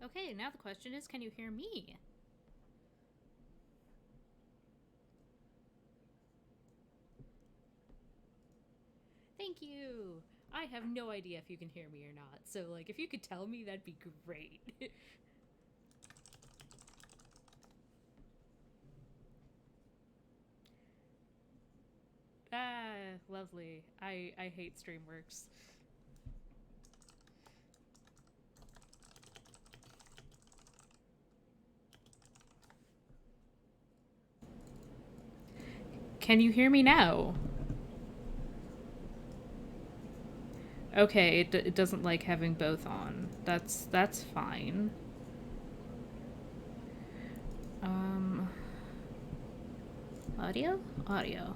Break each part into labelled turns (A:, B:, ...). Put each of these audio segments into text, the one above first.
A: Okay, now the question is, can you hear me? Thank you! I have no idea if you can hear me or not, so, like, if you could tell me, that'd be great. Ah, lovely. I hate Streamworks. Can you hear me now? Okay, it doesn't like having both on. That's fine. Um, audio? Audio.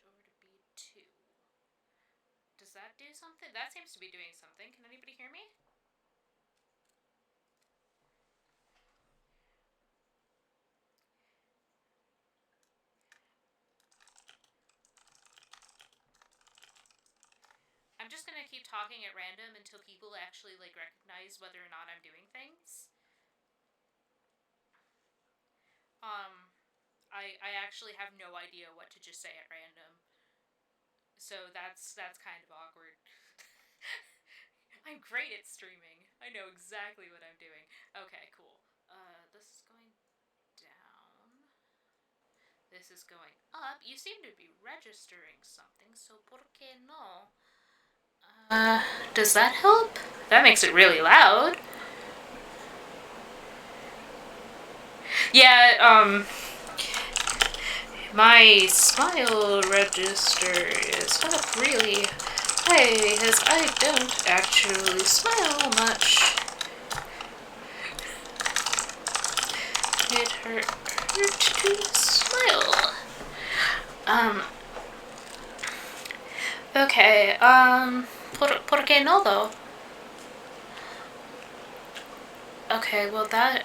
A: Over to B2. Does that do something? That seems to be doing something. Can anybody hear me? I'm just gonna keep talking at random until people actually like recognize whether or not I'm doing things. Um, I actually have no idea what to just say at random, so that's kind of awkward. I'm great at streaming. I know exactly what I'm doing. Okay, cool. This is going down. This is going up. You seem to be registering something, so por qué no? Does that help? That makes it really loud. Yeah, my smile register is up really high because I don't actually smile much. It hurt to smile. Okay, por qué no though? Okay, well that,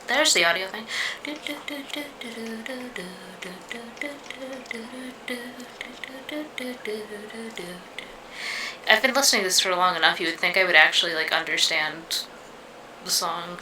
A: There's the audio thing. I've been listening to this for long enough, you would think I would actually like understand the song.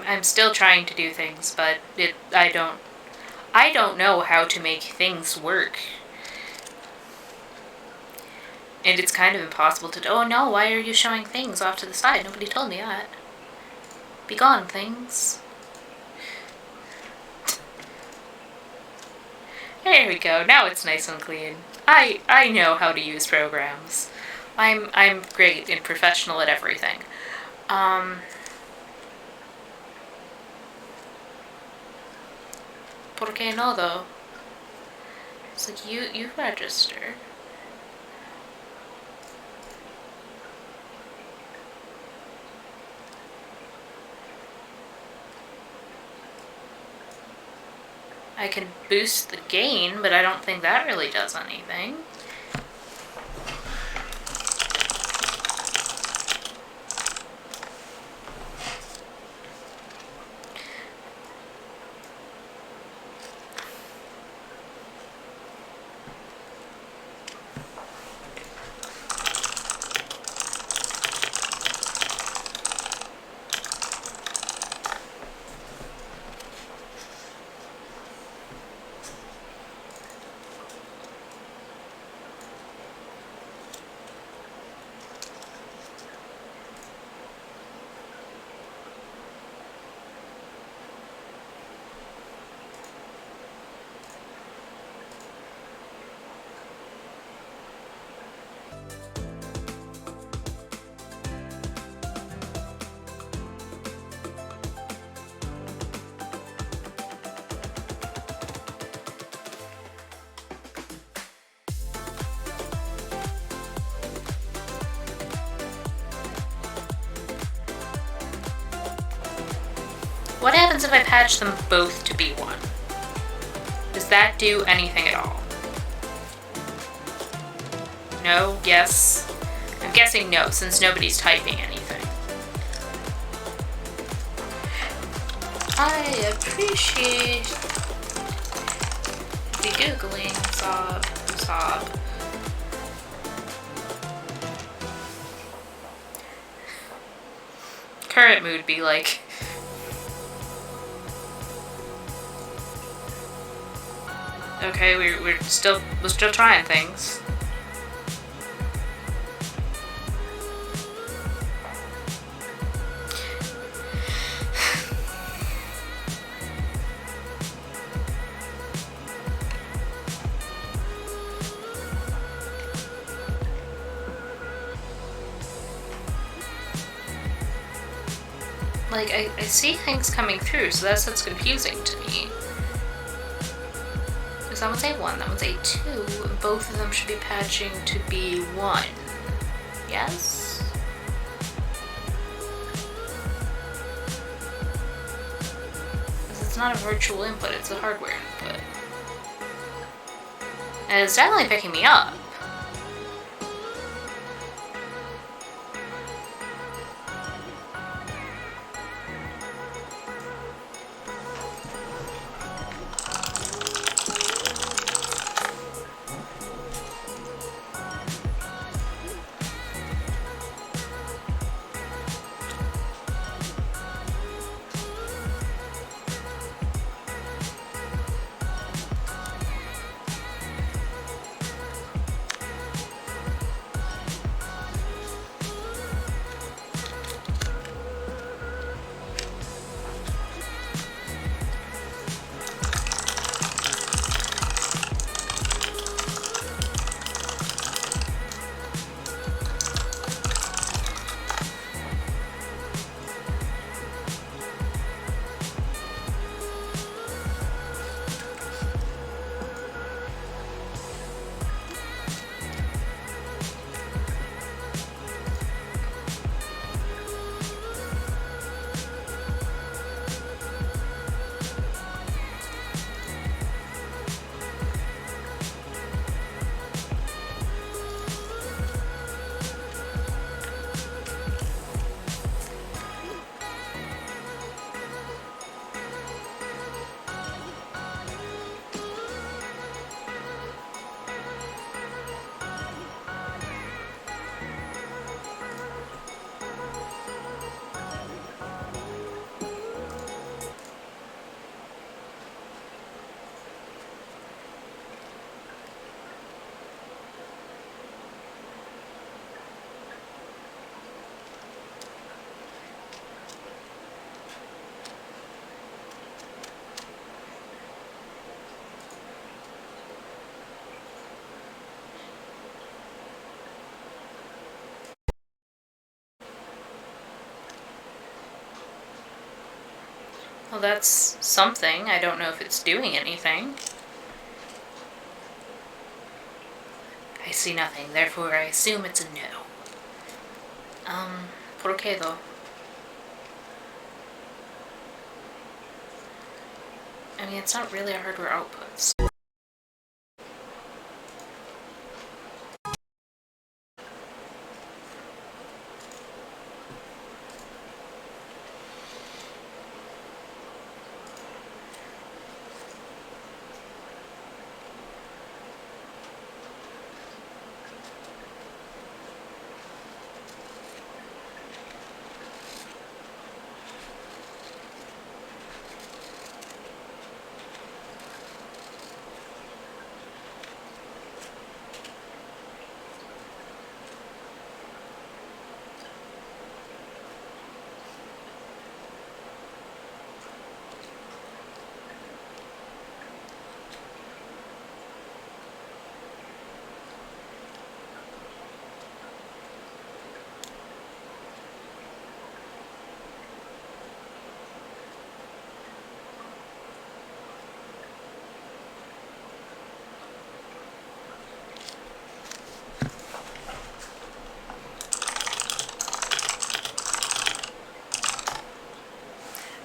A: I'm still trying to do things, but I don't know how to make things work. And it's kind of impossible to... Oh no, why are you showing things off to the side? Nobody told me that. Be gone, things. There we go. Now it's nice and clean. I know how to use programs. I'm great and professional at everything. ¿Por qué no though? It's like you register. I can boost the gain, but I don't think that really does anything. What happens if I patch them both to be one? Does that do anything at all? No? Yes? I'm guessing no, since nobody's typing anything. I appreciate the Googling. Sob. Current mood be like... Okay, we're still trying things. Like, I see things coming through, so that's what's confusing to me. That one's A1, that one's A2, and both of them should be patching to be 1. Yes? Because it's not a virtual input, it's a hardware input. And it's definitely picking me up. Well, that's something. I don't know if it's doing anything. I see nothing, therefore I assume it's a no. ¿Por qué though? I mean, it's not really a hardware output.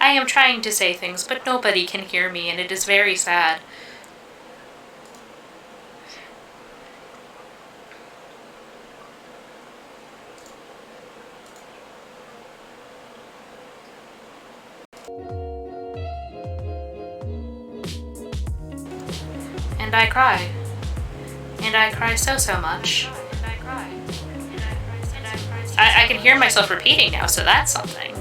A: I am trying to say things, but nobody can hear me, and it is very sad. And I cry. And I cry so much. I can hear myself repeating now, so that's something.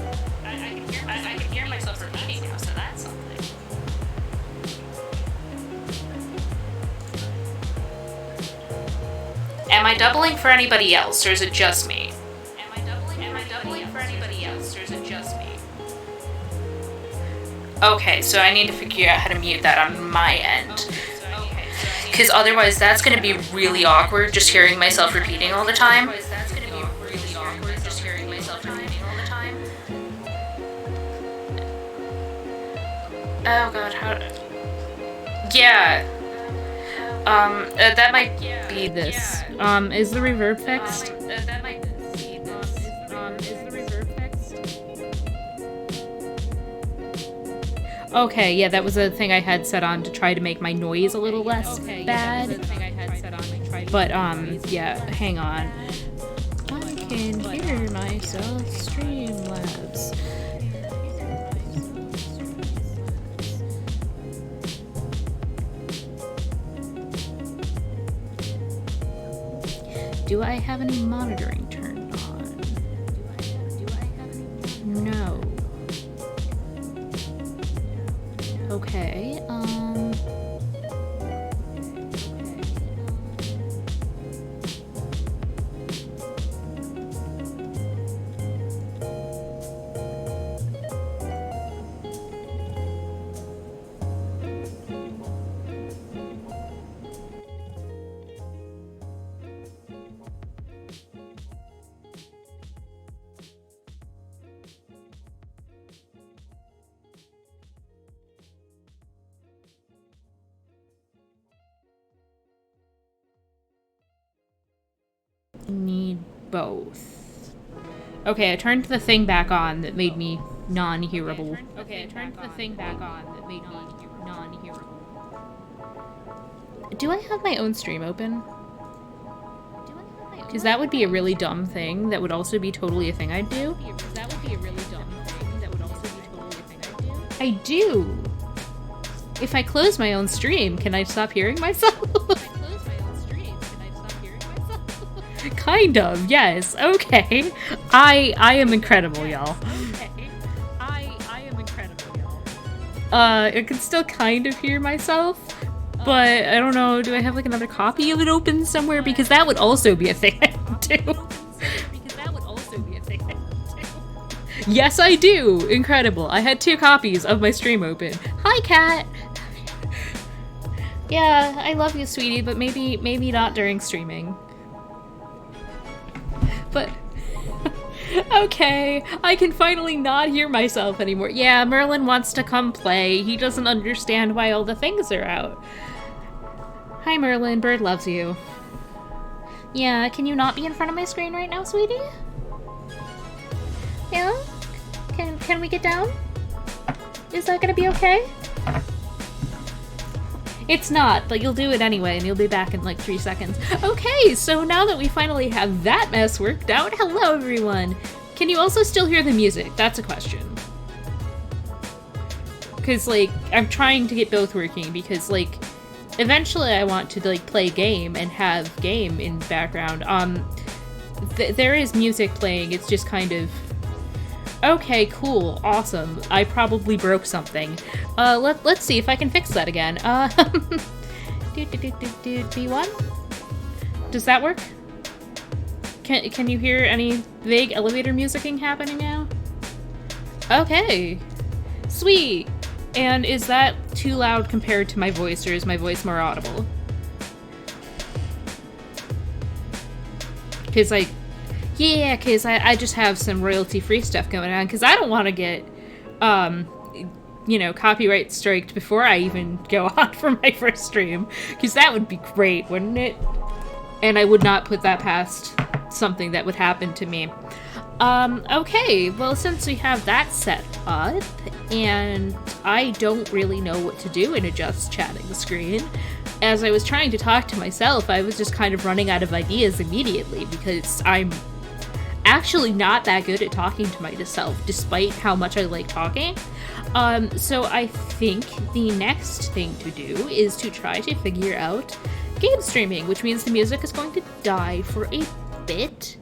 A: I can hear myself repeating now, so that's something. Am I doubling for anybody else, or is it just me? Am I doubling for anybody else, or is it just me? Okay, so I need to figure out how to mute that on my end. Because otherwise that's going to be really awkward, just hearing myself repeating all the time. Oh god, how... Yeah. That might be this. Is the reverb fixed? That might be this. Is the reverb fixed? Okay, yeah, that was a thing I had set on to try to make my noise a little less bad. But, yeah, hang on. I can hear myself, Streamlabs. Do I have any monitoring turned on? No. Okay, need both. Okay, I turned the thing back on that made me non-hearable. Do I have my own stream open? Because that would be a really dumb thing. That would also be totally a thing I'd do. I do! If I close my own stream, can I stop hearing myself? Kind of, yes. Okay. I am incredible, y'all. I can still kind of hear myself, but I don't know, do I have like another copy of it open somewhere? Because that would also be a thing I would do. Yes, I do! Incredible. I had 2 copies of my stream open. Hi, Kat! Yeah, I love you, sweetie, but maybe not during streaming. But Okay, I can finally not hear myself anymore. Yeah, Merlin wants to come play. He doesn't understand why all the things are out. Hi, Merlin. Bird loves you. Yeah, can you not be in front of my screen right now, sweetie? Yeah? Can we get down? Is that gonna be okay? It's not, but you'll do it anyway, and you'll be back in like 3 seconds. Okay, so now that we finally have that mess worked out, hello everyone! Can you also still hear the music? That's a question. Because, like, I'm trying to get both working, because, like, eventually I want to, like, play game and have game in the background. There is music playing, it's just kind of... Okay, cool, awesome. I probably broke something. Let's see if I can fix that again. B1? Does that work? Can you hear any vague elevator musicking happening now? Okay. Sweet. And is that too loud compared to my voice, or is my voice more audible? Because, like, yeah, because I just have some royalty-free stuff going on, because I don't want to get, you know, copyright striked before I even go on for my first stream, because that would be great, wouldn't it? And I would not put that past something that would happen to me. Okay, well, since we have that set up, and I don't really know what to do in a just chatting screen, as I was trying to talk to myself, I was just kind of running out of ideas immediately, because I'm actually not that good at talking to myself, despite how much I like talking. So I think the next thing to do is to try to figure out game streaming, which means the music is going to die for a bit,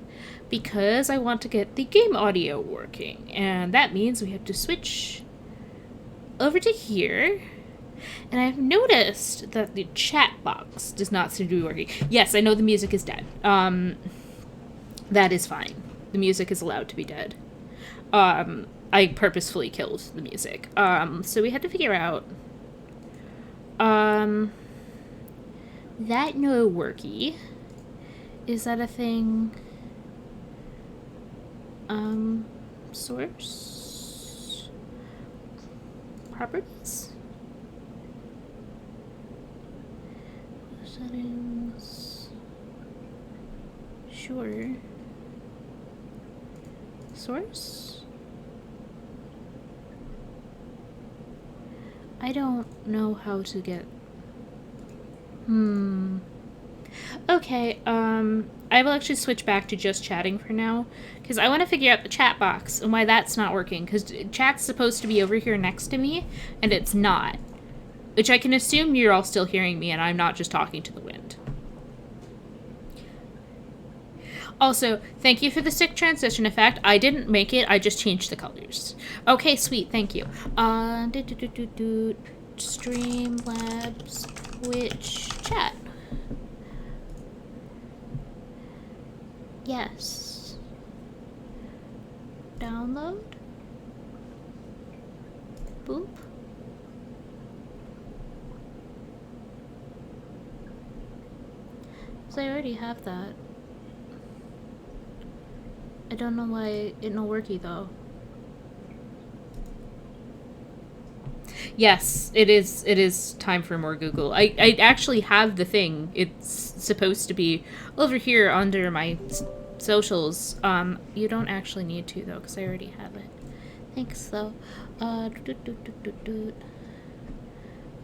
A: because I want to get the game audio working, and that means we have to switch over to here. And I've noticed that the chat box does not seem to be working. Yes, I know the music is dead. That is fine. The music is allowed to be dead. I purposefully killed the music. So we had to figure out... that no worky. Is that a thing? Source? Properties? Settings... Sure. Source? I don't know how to get... Okay, I will actually switch back to just chatting for now, because I want to figure out the chat box and why that's not working, because chat's supposed to be over here next to me, and it's not. Which I can assume you're all still hearing me and I'm not just talking to the wind. Also, thank you for the sick transition effect. I didn't make it, I just changed the colors. Okay, sweet, thank you. Streamlabs, Twitch, chat. Yes. Download. Boop. So I already have that. I don't know why it no worky though. Yes, it is time for more Google. I actually have the thing. It's supposed to be over here under my socials. You don't actually need to though, because I already have it. Thanks though.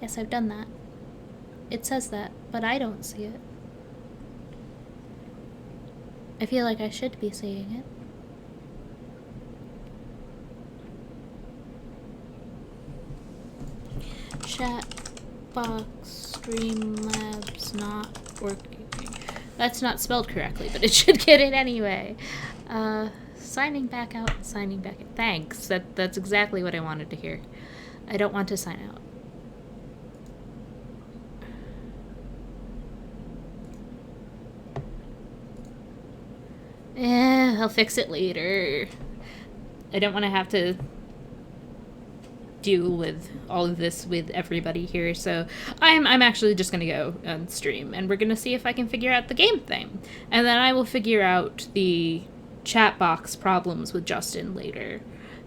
A: Yes, I've done that. It says that, but I don't see it. I feel like I should be seeing it. Chat box Streamlabs not working. That's not spelled correctly, but it should get it anyway. Signing back out and signing back in. Thanks. That's exactly what I wanted to hear. I don't want to sign out. I'll fix it later. I don't want to have to deal with all of this with everybody here, so I'm actually just gonna go on stream, and we're gonna see if I can figure out the game thing, and then I will figure out the chat box problems with Justin later.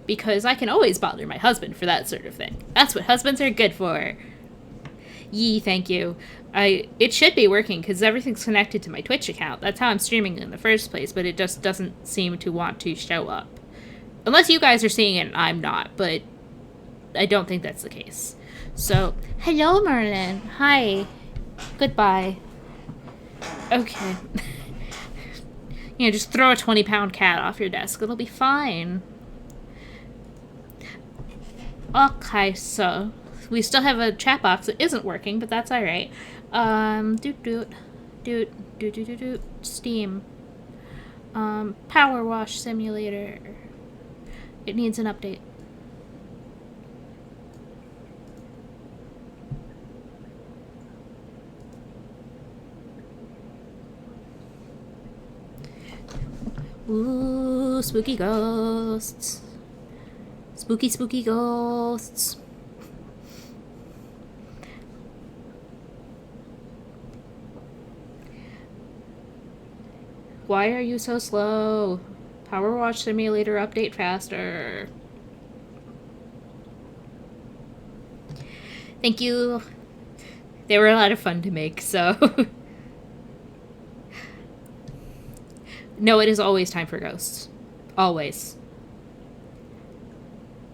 A: Because I can always bother my husband for that sort of thing. That's what husbands are good for. Yee, thank you. It should be working because everything's connected to my Twitch account. That's how I'm streaming in the first place, but it just doesn't seem to want to show up. Unless you guys are seeing it and I'm not, but I don't think that's the case. So, hello, Merlin. Hi. Goodbye. Okay. Just throw a 20-pound cat off your desk. It'll be fine. Okay, so we still have a chat box that isn't working, but that's alright. Steam. Power wash simulator. It needs an update. Ooh, spooky ghosts. Spooky, spooky ghosts. Why are you so slow? Power wash simulator update faster. Thank you. They were a lot of fun to make, so... No, it is always time for ghosts. Always.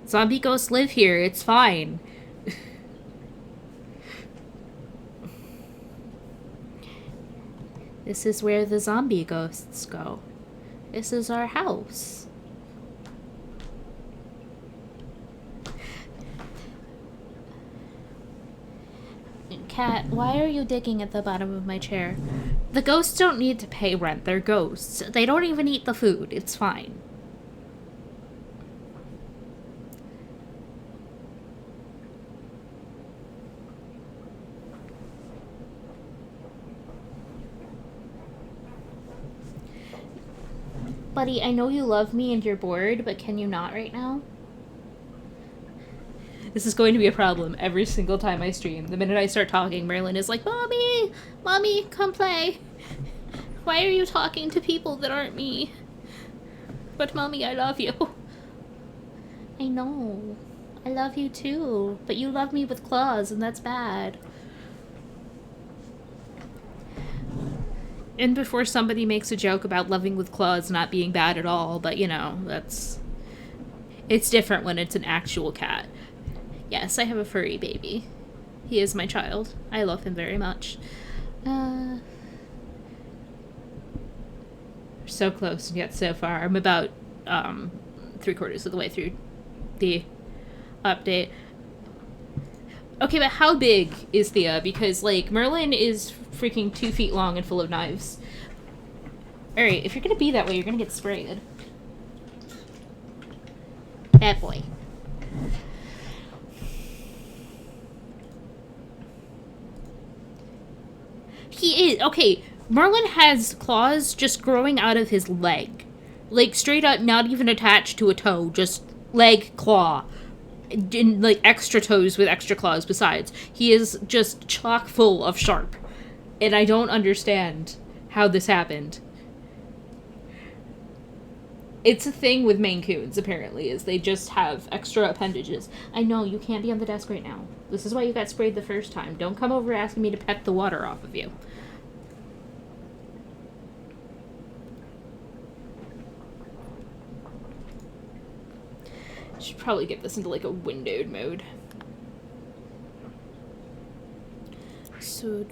A: Zombie ghosts live here. It's fine. This is where the zombie ghosts go. This is our house. Cat, why are you digging at the bottom of my chair? The ghosts don't need to pay rent. They're ghosts. They don't even eat the food. It's fine. Buddy, I know you love me and you're bored, but can you not right now? This is going to be a problem every single time I stream. The minute I start talking, Merlin is like, Mommy! Mommy, come play! Why are you talking to people that aren't me? But Mommy, I love you. I know. I love you too. But you love me with claws, and that's bad. And before somebody makes a joke about loving with claws not being bad at all, but that's... It's different when it's an actual cat. Yes, I have a furry baby. He is my child. I love him very much. We're so close and yet so far. I'm about 3/4 of the way through the update. Okay, but how big is Thea? Because, Merlin is freaking 2 feet long and full of knives. Alright, if you're gonna be that way, you're gonna get sprayed. Bad boy. He is. Okay, Merlin has claws just growing out of his leg. Straight up, not even attached to a toe, just leg claw. And, extra toes with extra claws besides. He is just chock full of sharp. And I don't understand how this happened. It's a thing with Maine Coons, apparently, is they just have extra appendages. I know, you can't be on the desk right now. This is why you got sprayed the first time. Don't come over asking me to pet the water off of you. Should probably get this into, a windowed mode. So,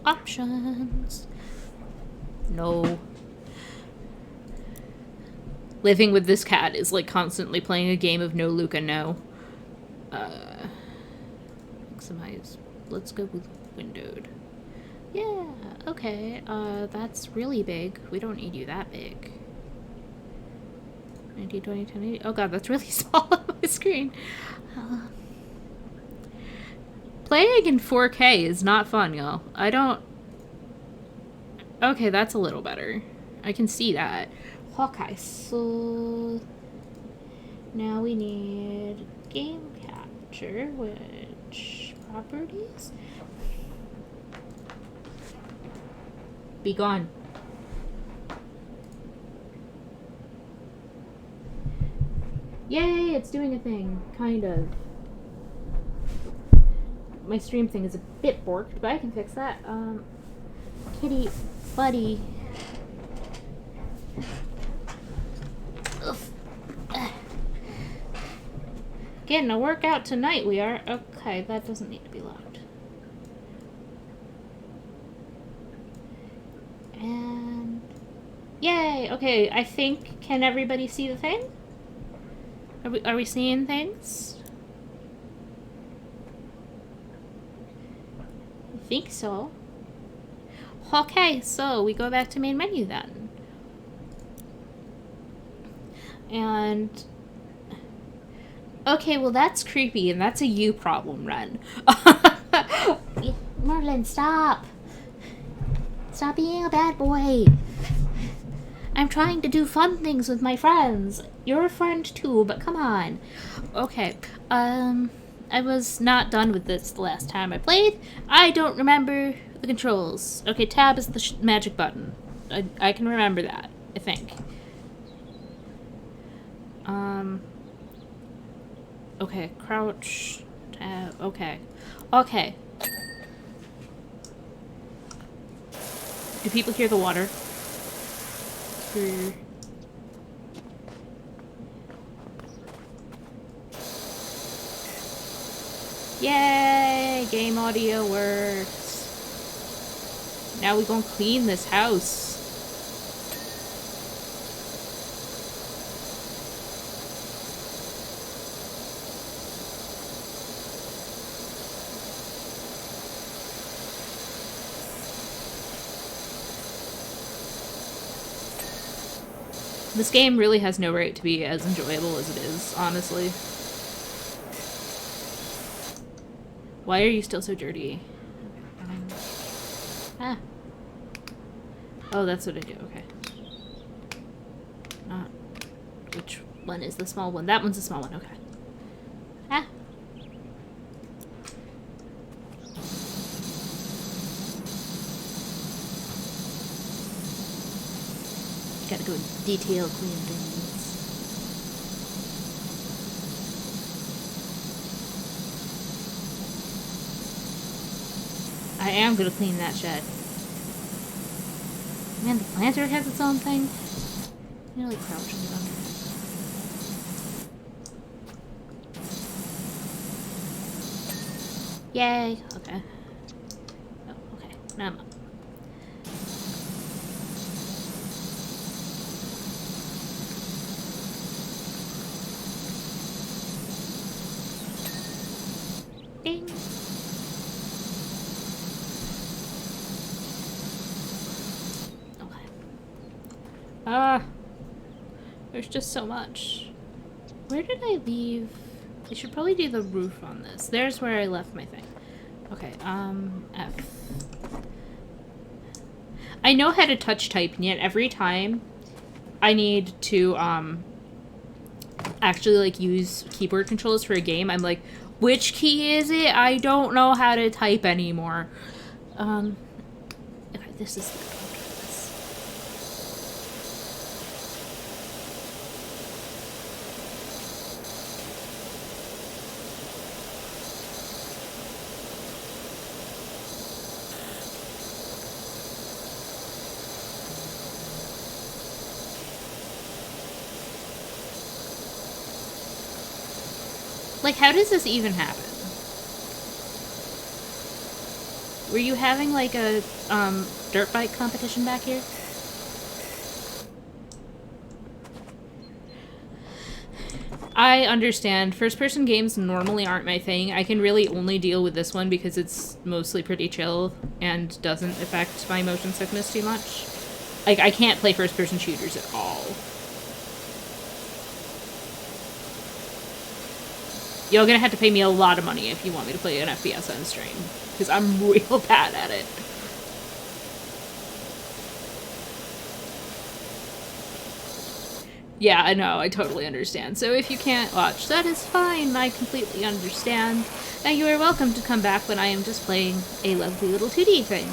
A: options. No. Living with this cat is, constantly playing a game of no Luca, no. Maximize. Let's go with windowed. Yeah, okay. That's really big. We don't need you that big. 1920, 1080. Oh god, that's really small on my screen. Playing in 4K is not fun, y'all. I don't... Okay, that's a little better. I can see that. Okay, so... Now we need game capture, which... Properties? Be gone.
B: Yay, it's doing a thing. Kind of. My stream thing is a bit borked, but I can fix that. Kitty, buddy. Getting a workout tonight, we are. Okay, that doesn't need to be locked. And... Yay! Okay, I think... Can everybody see the thing? Are we seeing things? I think so. Okay, so we go back to main menu then. And... Okay, well that's creepy, and that's a you problem, Ren. Merlin, stop! Stop being a bad boy. I'm trying to do fun things with my friends. You're a friend too, but come on. Okay, I was not done with this the last time I played. I don't remember the controls. Okay, tab is the magic button. I can remember that, I think. Okay, crouch, tab, okay. Okay. Do people hear the water? Yay! Game audio works. Now we gonna clean this house. This game really has no right to be as enjoyable as it is, honestly. Why are you still so dirty? Oh, that's what I do, okay. Which one is the small one? That one's the small one, okay. Gotta go detail clean things. I am gonna clean that shed. Man, the planter has its own thing. You know, like crouching it under. Yay! Okay. Oh, okay. Now I'm up. Ding! Okay. There's just so much. Where did I leave? I should probably do the roof on this. There's where I left my thing. Okay, F. I know how to touch type, and yet every time I need to, actually, like, use keyboard controls for a game, I'm like, which key is it? I don't know how to type anymore. Okay, this is the good one. Like, how does this even happen? Were you having, like, a, dirt bike competition back here? I understand. First-person games normally aren't my thing. I can really only deal with this one because it's mostly pretty chill and doesn't affect my motion sickness too much. Like, I can't play first-person shooters at all. You're gonna have to pay me a lot of money if you want me to play an FPS on stream. Because I'm real bad at it. Yeah, I know, I totally understand. So if you can't watch, that is fine. I completely understand. And you are welcome to come back when I am just playing a lovely little 2D thing.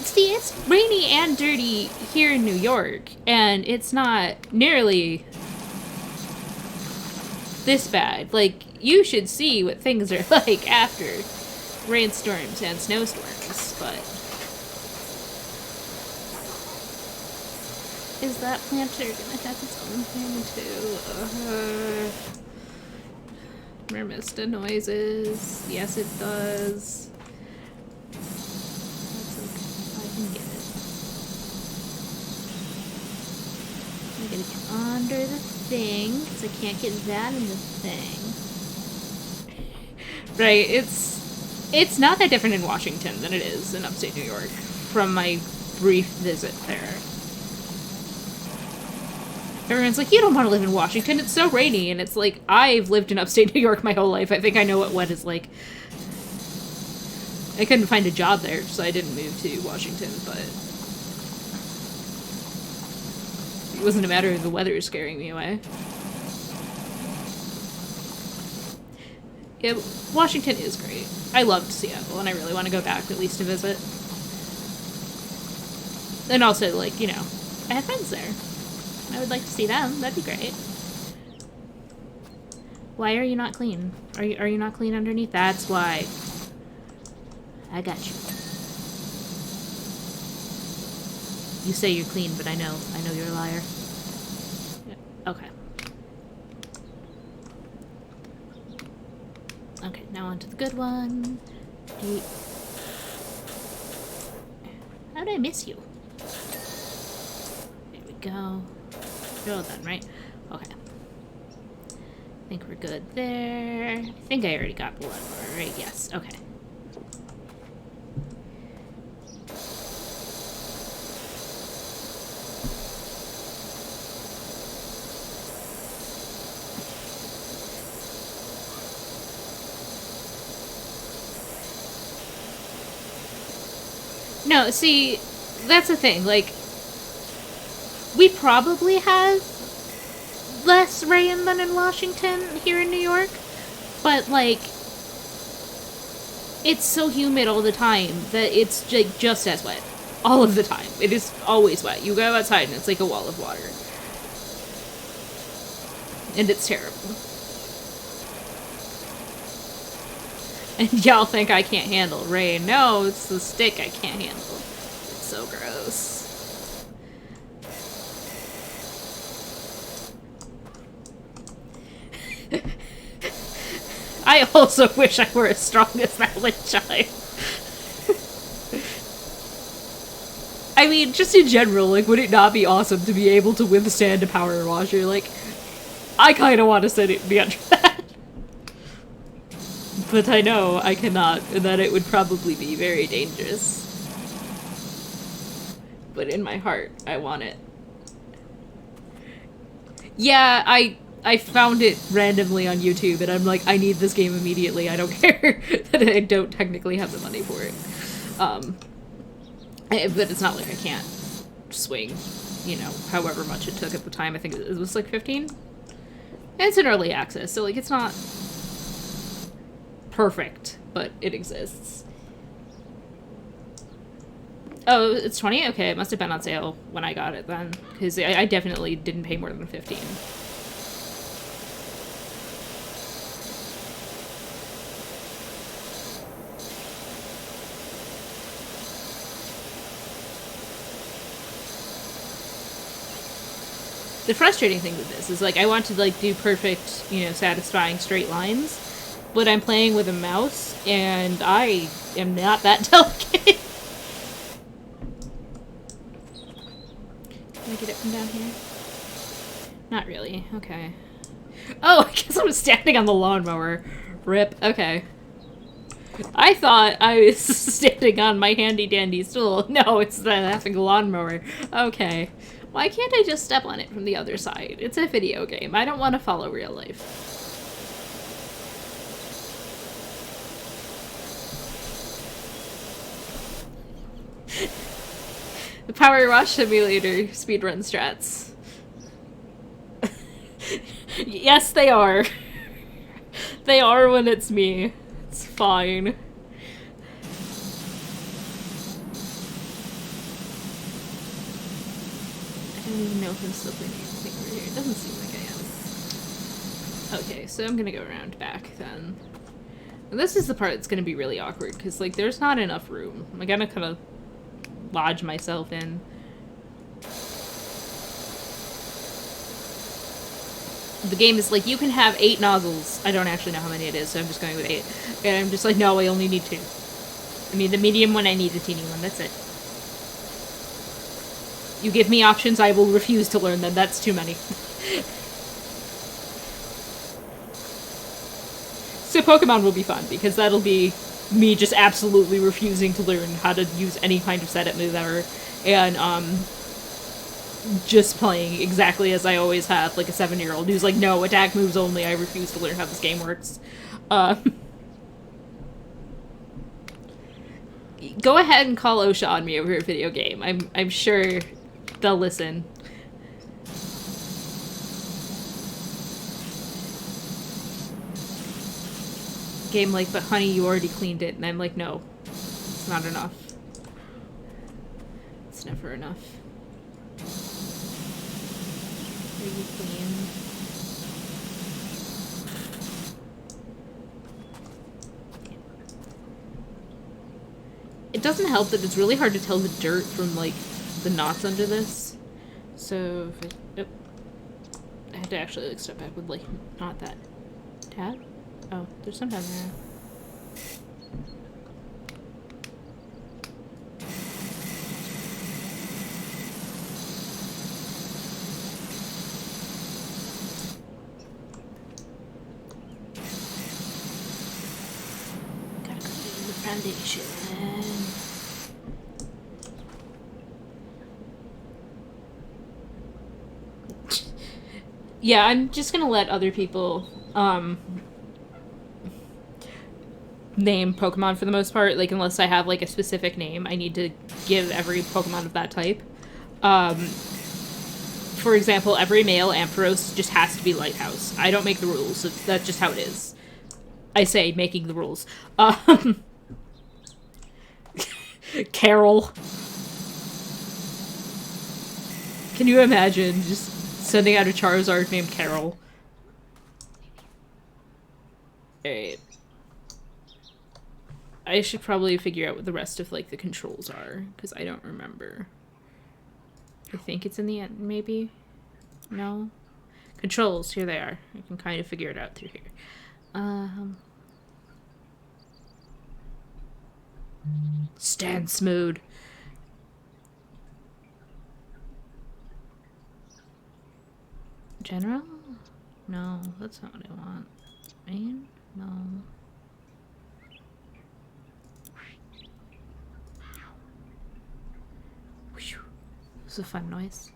B: See, it's rainy and dirty here in New York, and it's not nearly this bad. Like, you should see what things are like after rainstorms and snowstorms, but... Is that planter gonna have its own thing, too? Mermista noises. Yes, it does. That's okay. I can get it. I'm gonna get under the thing, because I can't get that in the thing. Right, it's not that different in Washington than it is in upstate New York, from my brief visit there. Everyone's like, you don't want to live in Washington, it's so rainy, and it's like, I've lived in upstate New York my whole life, I think I know what wet is like. I couldn't find a job there, so I didn't move to Washington, but... It wasn't a matter of the weather scaring me away. Yeah, Washington is great. I loved Seattle, and I really want to go back, at least to visit. And also, like, you know, I have friends there. I would like to see them. That'd be great. Why are you not clean? Are you not clean underneath? That's why. I got you. You say you're clean, but I know you're a liar. Yeah. Okay. Okay, now on to the good one. How did I miss you? There we go. You're all done, right? Okay. I think we're good there. I think I already got blood, right? Yes. Okay. No, see, that's the thing. Like, we probably have less rain than in Washington here in New York, but, like, it's so humid all the time that it's just as wet. All of the time. It is always wet. You go outside and it's like a wall of water. And it's terrible. And y'all think I can't handle rain. No, it's the stick I can't handle. It's so gross. I also wish I were as strong as that wind chime. I mean, just in general, like, would it not be awesome to be able to withstand a power washer? Like, I kind of want to sit it be under that. But I know I cannot, and that it would probably be very dangerous. But in my heart, I want it. Yeah, I found it randomly on YouTube, and I'm like, I need this game immediately. I don't care that I don't technically have the money for it. But it's not like I can't swing, you know, however much it took at the time. I think it was like 15? And it's an early access, so, like, it's not perfect, but it exists. Oh, it's 20? Okay, it must have been on sale when I got it then, because I definitely didn't pay more than 15. The frustrating thing with this is, like, I want to, like, do perfect, you know, satisfying straight lines, but I'm playing with a mouse, and I am not that delicate. Can I get it from down here? Not really. Okay. Oh, I guess I was standing on the lawnmower. Rip. Okay. I thought I was standing on my handy-dandy stool. No, it's the effing lawnmower. Okay. Why can't I just step on it from the other side? It's a video game. I don't want to follow real life. The Power Wash Simulator speedrun strats. Yes, they are. They are when it's me. It's fine. don't even know if I'm still putting anything over here. It doesn't seem like I am. Okay, so I'm gonna go around back then. And this is the part that's gonna be really awkward, because, like, there's not enough room. I'm gonna kind of lodge myself in. The game is like, you can have 8 nozzles. I don't actually know how many it is, so I'm just going with 8. And I'm just like, no, I only need 2. I need the medium one, I need the teeny one, that's it. You give me options, I will refuse to learn them. That's too many. So Pokemon will be fun, because that'll be me just absolutely refusing to learn how to use any kind of setup move ever. And, just playing exactly as I always have, like a 7-year-old who's like, no, attack moves only, I refuse to learn how this game works. Go ahead and call OSHA on me over a video game. I'm sure they'll listen. Game like, but honey, you already cleaned it. And I'm like, no, it's not enough. It's never enough. Are you clean? It doesn't help that it's really hard to tell the dirt from, like, the knots under this. So, if I had to actually, like, step back with, like, not that tab. Oh, there's some down there. Gotta go do the foundation. Yeah, I'm just gonna let other people, name Pokemon for the most part. Like, unless I have, like, a specific name, I need to give every Pokemon of that type. For example, every male Ampharos just has to be Lighthouse. I don't make the rules. That's just how it is. I say making the rules. Carol. Can you imagine just sending out a Charizard named Carol? Alright. I should probably figure out what the rest of, like, the controls are, because I don't remember. I think it's in the end, maybe? No? Controls, here they are. I can kind of figure it out through here. Stance mode. General? No, that's not what I want. Main? No. Whew. It was a fun noise.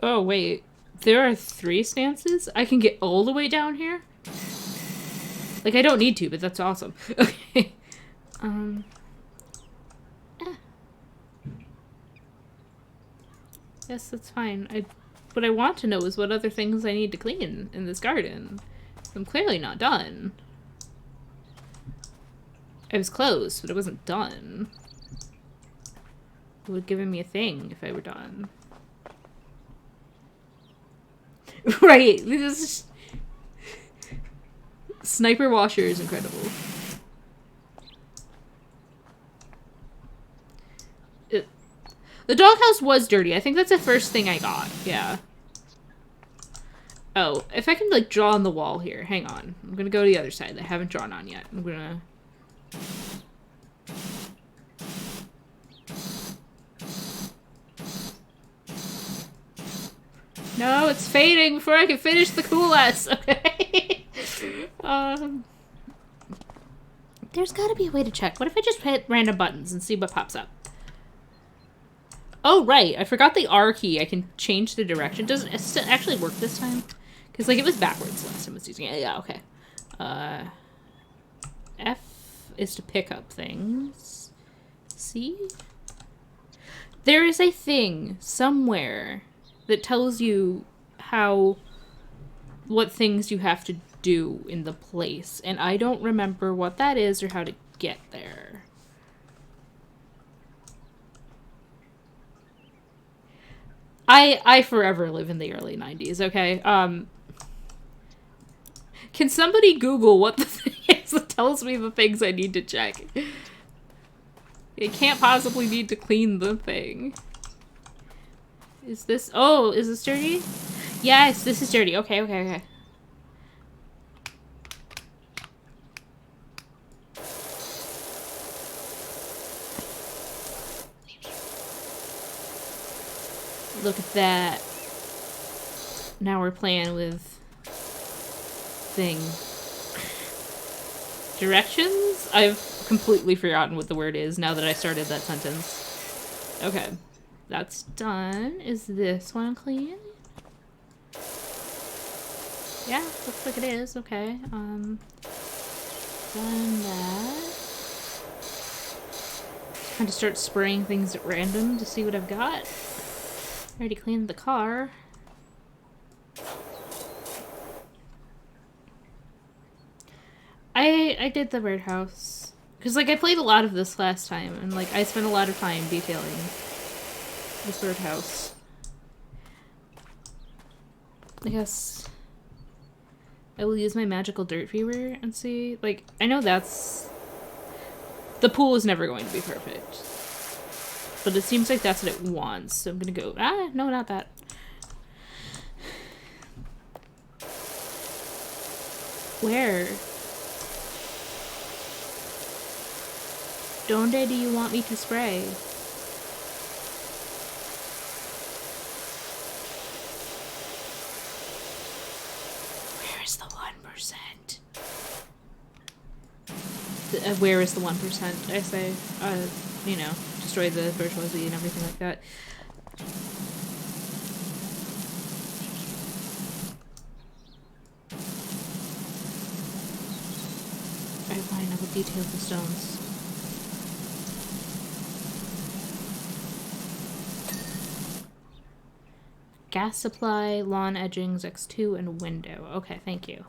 B: Oh, wait. There are 3 stances? I can get all the way down here? Like, I don't need to, but that's awesome. Okay. Yes, that's fine. What I want to know is what other things I need to clean in this garden. I'm clearly not done. I was close, but it wasn't done. It would have given me a thing if I were done. Right, this is... Sniper washer is incredible. The doghouse was dirty. I think that's the first thing I got. Yeah. Oh, if I can, like, draw on the wall here. Hang on. I'm gonna go to the other side that I haven't drawn on yet. I'm gonna... No, it's fading before I can finish the coolest. Okay. There's gotta be a way to check. What if I just hit random buttons and see what pops up? Oh, right. I forgot the R key. I can change the direction. Does it actually work this time? Because, like, it was backwards last time I was using it. Yeah, okay. F is to pick up things. C? There is a thing somewhere that tells you how what things you have to do in the place, and I don't remember what that is or how to get there. I forever live in the early 90s, okay? Can somebody Google what the thing is that tells me the things I need to check? It can't possibly need to clean the thing. Is this... Oh, is this dirty? Yes, this is dirty. Okay, okay, okay. Look at that. Now we're playing with... thing. Directions? I've completely forgotten what the word is now that I started that sentence. Okay. That's done. Is this one clean? Yeah, looks like it is. Okay. Done that. Kind of start spraying things at random to see what I've got. Already cleaned the car. I did the birdhouse. Because, like, I played a lot of this last time, and, like, I spent a lot of time detailing this birdhouse. I guess I will use my magical dirt viewer and see. Like, I know that's... The pool is never going to be perfect. But it seems like that's what it wants, so I'm gonna go... Ah, no, not that. Where? Donde do you want me to spray? Where is the 1%? Where is the 1%? I say, you know, destroy the bourgeoisie and everything like that. Alright, fine, I will detail the stones. Gas supply, lawn edgings, X2, and window. Okay, thank you.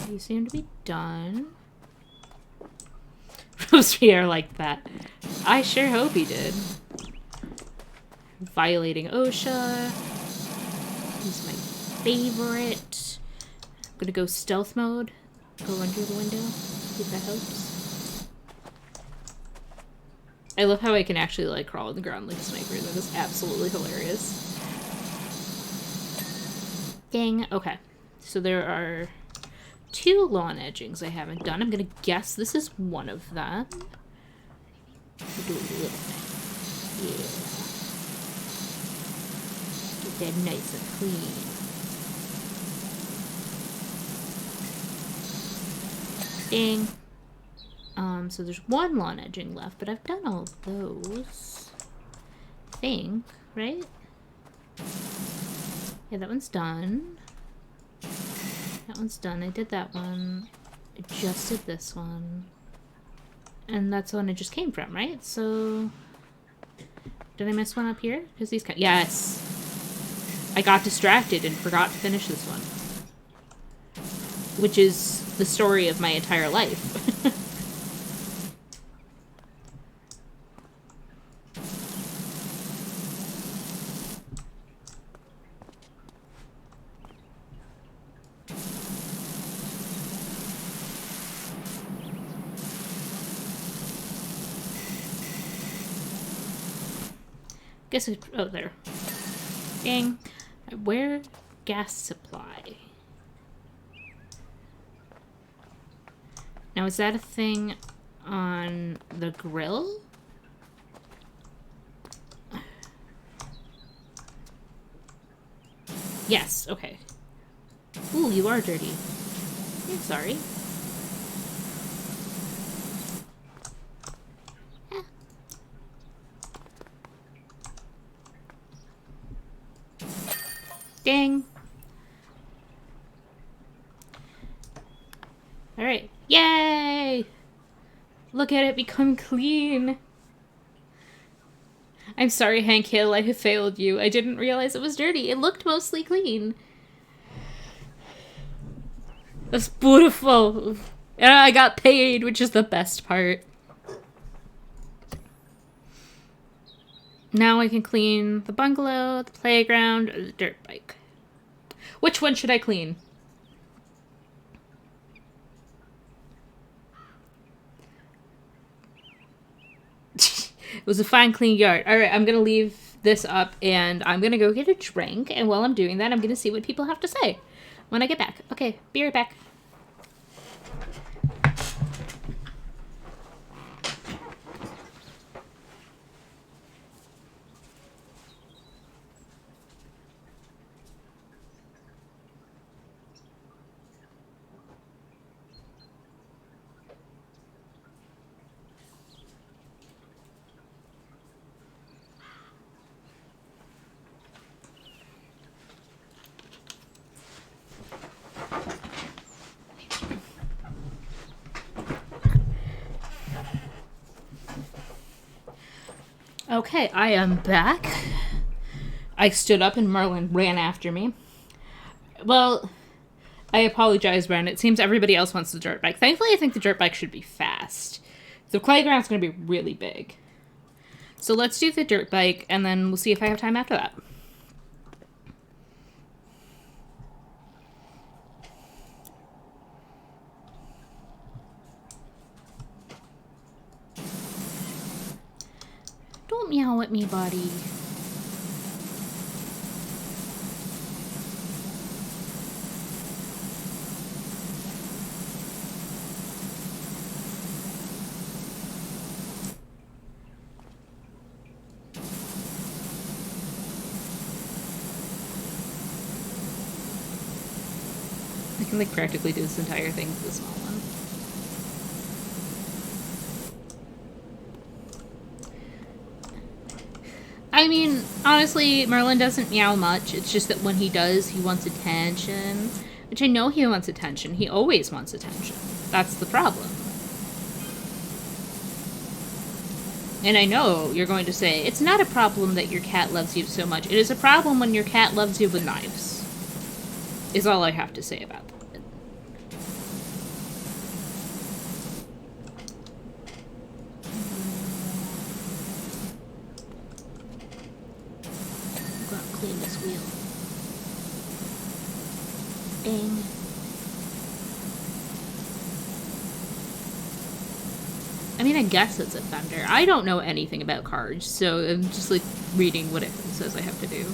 B: You seem to be done. Robespierre like that. I sure hope he did. Violating OSHA. He's my favorite. I'm gonna go stealth mode. Go run through the window. See if that helps. I love how I can actually, like, crawl on the ground like a sniper. That is absolutely hilarious. Dang. Okay. So there are 2 lawn edgings I haven't done. I'm gonna guess this is one of them. We'll do a little bit. Yeah. Get that nice and clean. Dang. So there's 1 lawn edging left, but I've done all of those. I think, right? Yeah, that one's done. That one's done. I did that one. I just did this one. And that's the one I just came from, right? So... Did I miss one up here? Because these kind... Yes! I got distracted and forgot to finish this one. Which is the story of my entire life. Guess it... Oh, there. Dang. Where? Gas supply. Now, is that a thing on the grill? Yes, okay. Ooh, you are dirty. I'm sorry. Dang. Alright. Yay! Look at it become clean. I'm sorry, Hank Hill, I have failed you. I didn't realize it was dirty. It looked mostly clean. That's beautiful. And I got paid, which is the best part. Now I can clean the bungalow, the playground, or the dirt bike. Which one should I clean? It was a fine, clean yard. All right, I'm going to leave this up, and I'm going to go get a drink. And while I'm doing that, I'm going to see what people have to say when I get back. Okay, be right back. Okay, I am back. I stood up and Merlin ran after me. Well, I apologize, Bren. It seems everybody else wants the dirt bike. Thankfully, I think the dirt bike should be fast. The playground's going to be really big. So let's do the dirt bike, and then we'll see if I have time after that. Don't meow at me, buddy. I can, like, practically do this entire thing with the small one. I mean, honestly, Merlin doesn't meow much. It's just that when he does, he wants attention. Which I know he wants attention. He always wants attention. That's the problem. And I know you're going to say, it's not a problem that your cat loves you so much. It is a problem when your cat loves you with knives. Is all I have to say about that. I'm gonna clean this wheel. Dang. I mean, I guess it's a fender. I don't know anything about cars, so I'm just, like, reading what it says I have to do.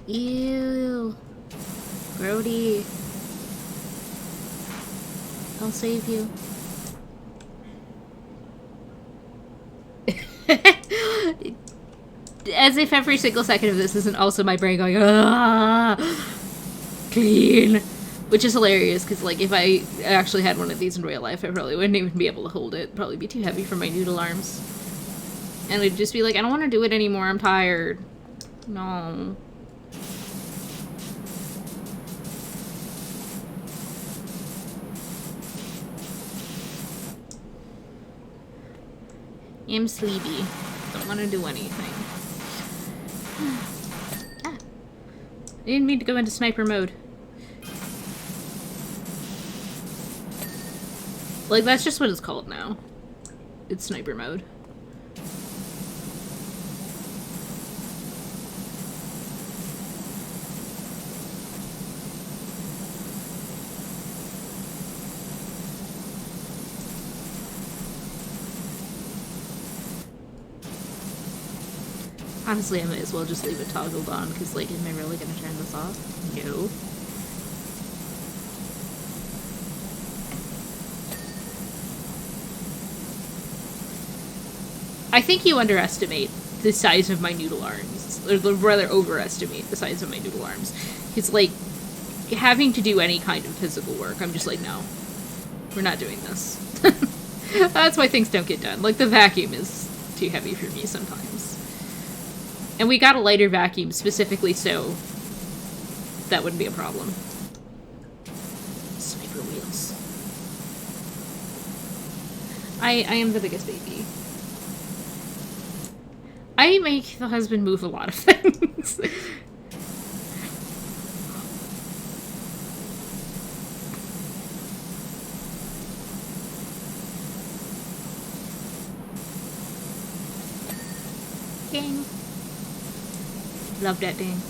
B: Ew. Grody. I'll save you. As if every single second of this isn't also my brain going, ah, clean. Which is hilarious, because, like, if I actually had one of these in real life, I probably wouldn't even be able to hold it. It'd probably be too heavy for my noodle arms. And it'd just be like, I don't want to do it anymore, I'm tired. No. I'm sleepy. Don't want to do anything. Ah. I didn't mean to go into sniper mode. Like, that's just what it's called now. It's sniper mode. Honestly, I might as well just leave it toggled on, because, like, am I really gonna turn this off? No. I think you underestimate the size of my noodle arms, or rather overestimate the size of my noodle arms. It's like, having to do any kind of physical work, I'm just like, no, we're not doing this. That's why things don't get done. Like, the vacuum is too heavy for me sometimes. And we got a lighter vacuum specifically so that wouldn't be a problem. Sniper wheels. I am the biggest baby. I make the husband move a lot of things. Ding. Love that ding.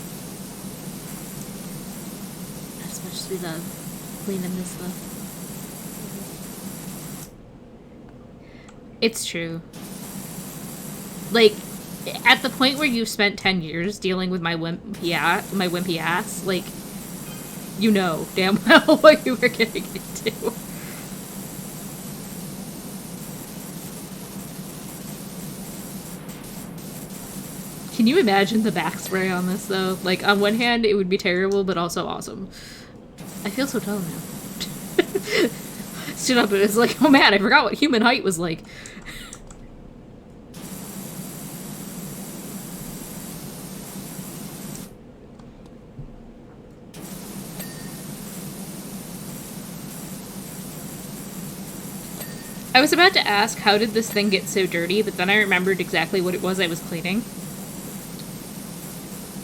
B: As much as we love cleaning this stuff. It's true. Like, at the point where you've spent 10 years dealing with my wimpy ass, like, you know damn well what you were getting into. Can you imagine the backspray on this, though? Like, on one hand, it would be terrible, but also awesome. I feel so tall now. Stood up and it's like, oh man, I forgot what human height was like. I was about to ask, how did this thing get so dirty, but then I remembered exactly what it was I was cleaning.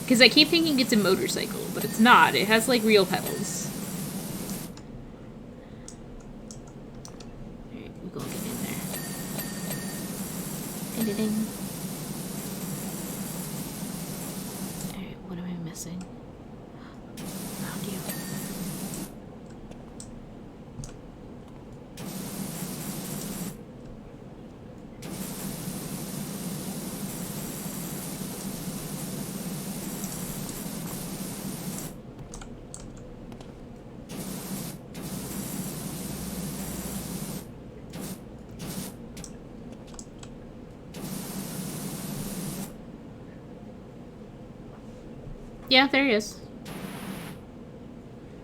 B: Because I keep thinking it's a motorcycle, but it's not. It has, like, real pedals. Alright, we're gonna get in there. Ding-ding-ding. Alright, what am I missing? Found you. Yeah, there he is.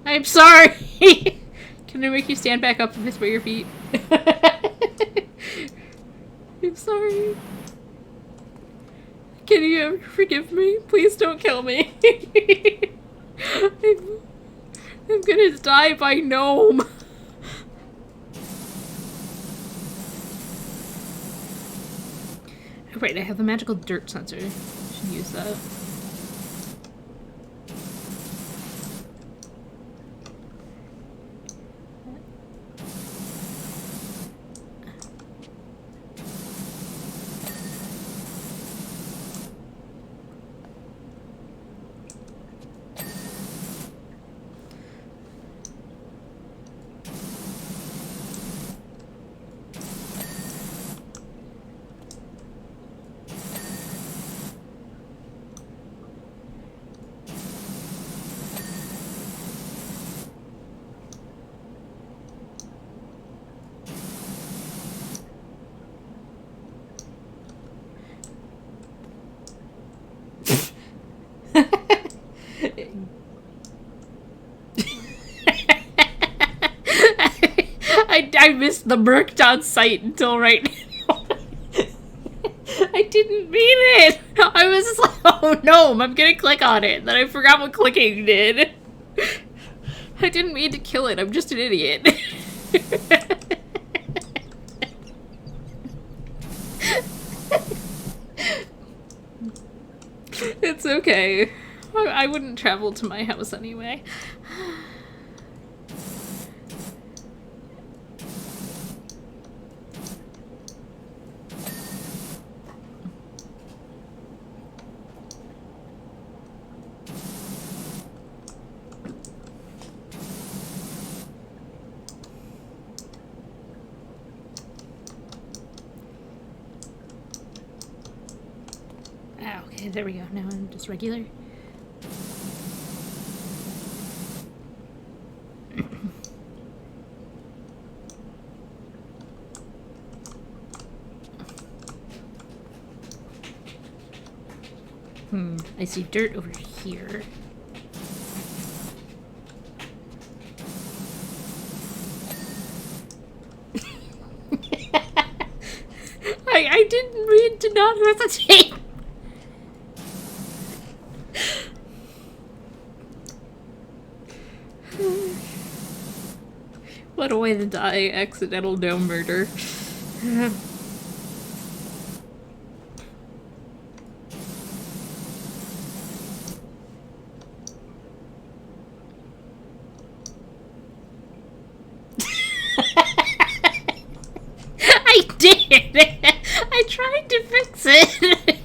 B: I'm sorry! Can I make you stand back up and whisper your feet? I'm sorry. Can you ever forgive me? Please don't kill me. I'm gonna die by gnome. Right, I have the magical dirt sensor. Should use that. I missed the merc on sight until right now. I didn't mean it. I was just like, oh no, I'm gonna click on it. Then I forgot what clicking did. I didn't mean to kill it. I'm just an idiot. It's okay. I wouldn't travel to my house anyway. Okay, there we go. Now I'm just regular. I see dirt over here. I didn't mean to not hesitate. What a way to die, accidental gnome murder. I did! I tried to fix it.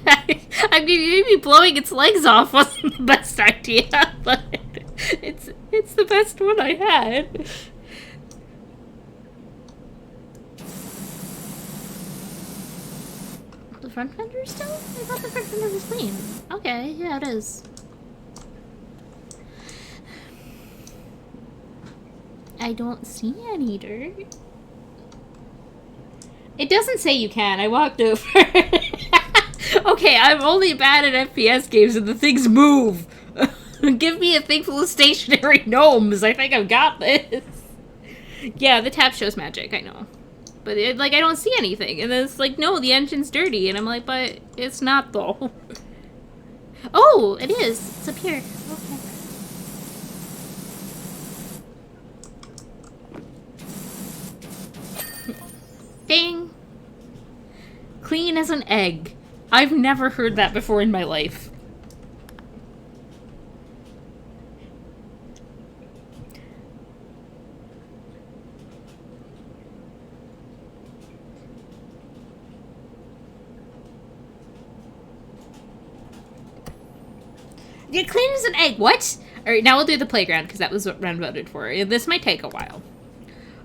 B: I mean, maybe blowing its legs off wasn't the best idea, but it's the best one I had. The front fender still? I thought the front fender was clean. Okay, yeah, it is. I don't see any dirt. It doesn't say you can. I walked over. Okay, I'm only bad at FPS games and the things move. Give me a thing full of stationary gnomes. I think I've got this. Yeah, the tab shows magic, I know. But, I don't see anything. And then it's like, no, the engine's dirty. And I'm like, but it's not, though. Oh, it is. It's up here. Okay. Ding. Clean as an egg. I've never heard that before in my life. You're clean as an egg. What? Alright, now we'll do the playground, because that was what Ren voted for. And this might take a while.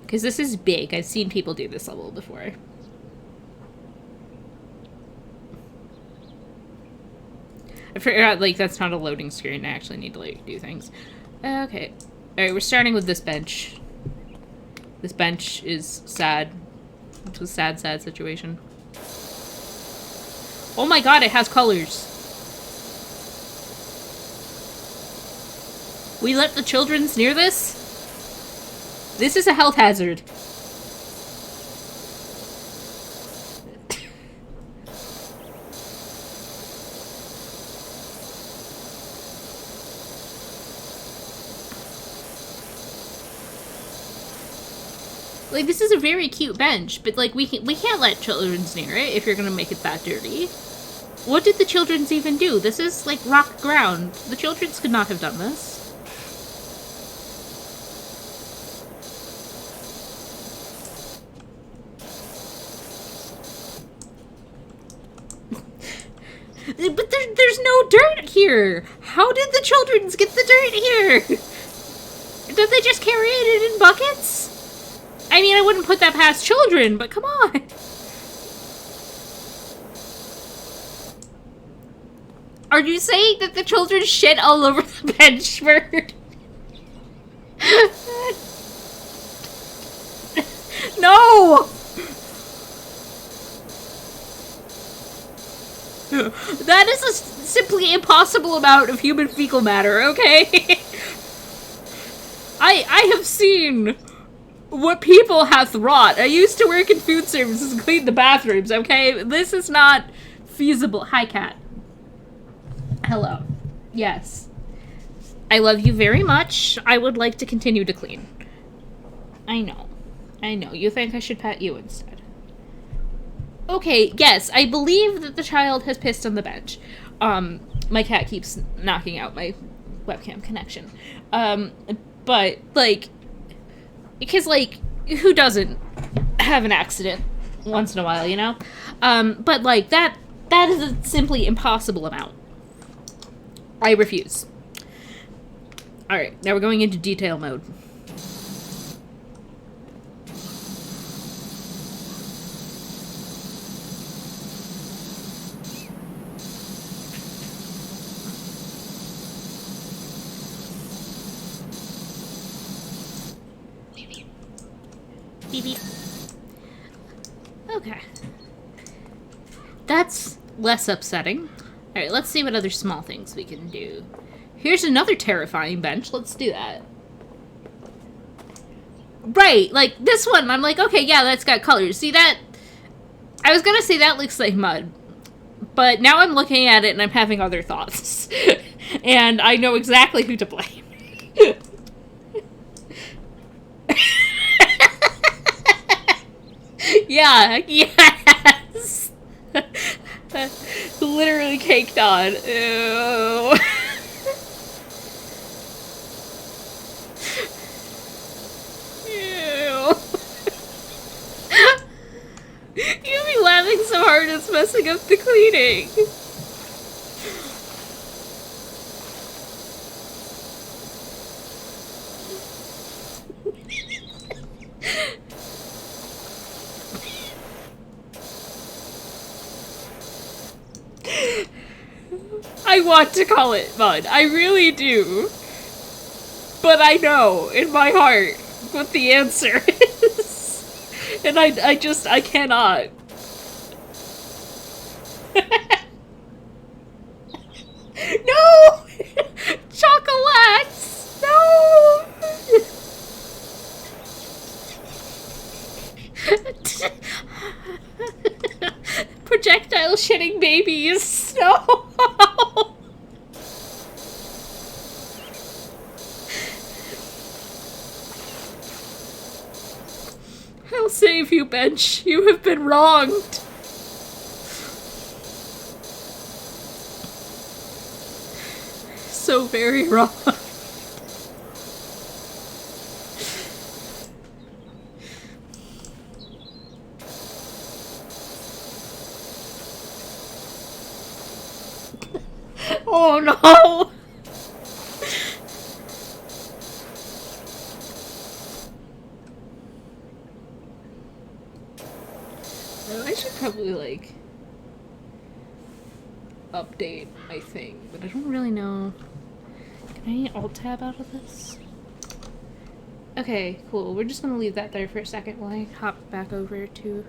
B: Because this is big. I've seen people do this level before. I forgot, that's not a loading screen. I actually need to, do things. Okay. Alright, we're starting with this bench. This bench is sad. It's a sad, sad situation. Oh my god, it has colors. We let the children's near this? This is a health hazard. This is a very cute bench, but, we can't let children's near it if you're gonna make it that dirty. What did the children's even do? This is, rock ground. The children's could not have done this. But there's no dirt here! How did the children's get the dirt here? Did they just carry it in buckets? I mean, I wouldn't put that past children, but come on! Are you saying that the children shit all over the bench, Bird? No! That is a simply impossible amount of human fecal matter, okay? I have seen what people hath wrought. I used to work in food services and clean the bathrooms, okay? This is not feasible. Hi, cat. Hello. Yes. I love you very much. I would like to continue to clean. I know. I know. You think I should pet you instead. Okay, yes, I believe that the child has pissed on the bench. My cat keeps knocking out my webcam connection. But, because, who doesn't have an accident once in a while, you know? But, that is a simply impossible amount. I refuse. Alright, now we're going into detail mode. Beep, beep. Okay. That's less upsetting. Alright, let's see what other small things we can do. Here's another terrifying bench. Let's do that. Right, this one, I'm like, okay, yeah, that's got colors. See that? I was gonna say that looks like mud. But now I'm looking at it and I'm having other thoughts. And I know exactly who to blame. Yeah, yes! Literally caked on. Ew. Ew. You be laughing so hard it's messing up the cleaning. I want to call it mud. I really do. But I know in my heart what the answer is. And I cannot. No! Chocolates! No! Projectile shitting babies. No! I'll save you, Bench. You have been wronged. So very wrong. Oh no! I should probably, like, update my thing, but I don't really know. Can I alt-tab out of this? Okay, cool. We're just gonna leave that there for a second while I hop back over to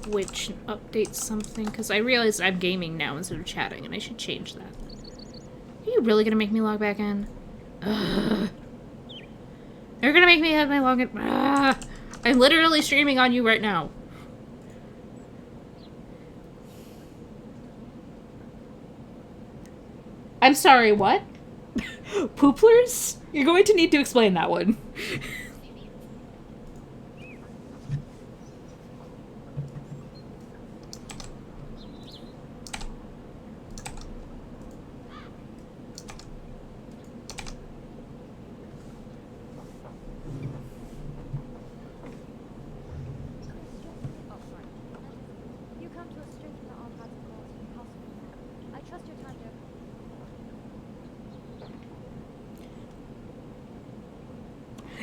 B: Twitch and update something, because I realized I'm gaming now instead of chatting, and I should change that. Are you really gonna make me log back in? Ugh. They're gonna make me have my login. Ugh. I'm literally streaming on you right now. I'm sorry, what? Pooplers? You're going to need to explain that one.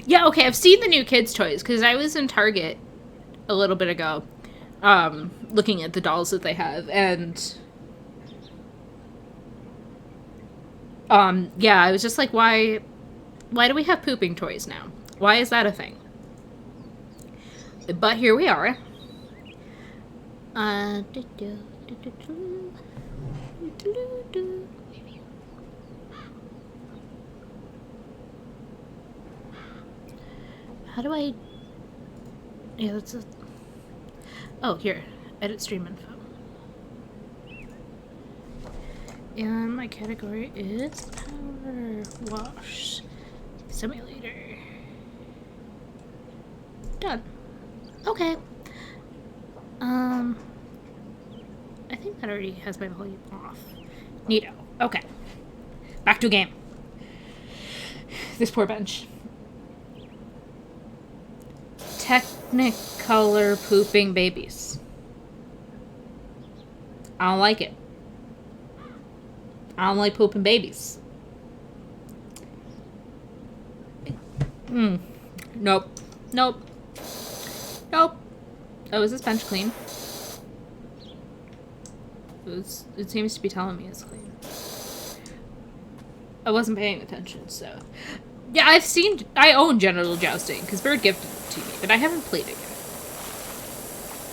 B: Yeah, okay, I've seen the new kids' toys, because I was in Target a little bit ago, looking at the dolls that they have, and, yeah, I was just like, why do we have pooping toys now? Why is that a thing? But here we are. How do I... Yeah, that's a... Oh, here. Edit stream info. And my category is Power Wash Simulator. Done. Okay. I think that already has my volume off. Neato. Okay. Back to game. This poor Bench. Technicolor pooping babies. I don't like it. I don't like pooping babies. Nope. Nope. Nope. Oh, is this bench clean? It seems to be telling me it's clean. I wasn't paying attention, so... Yeah, I own Genital Jousting, because Bird gifted it to me, but I haven't played it yet.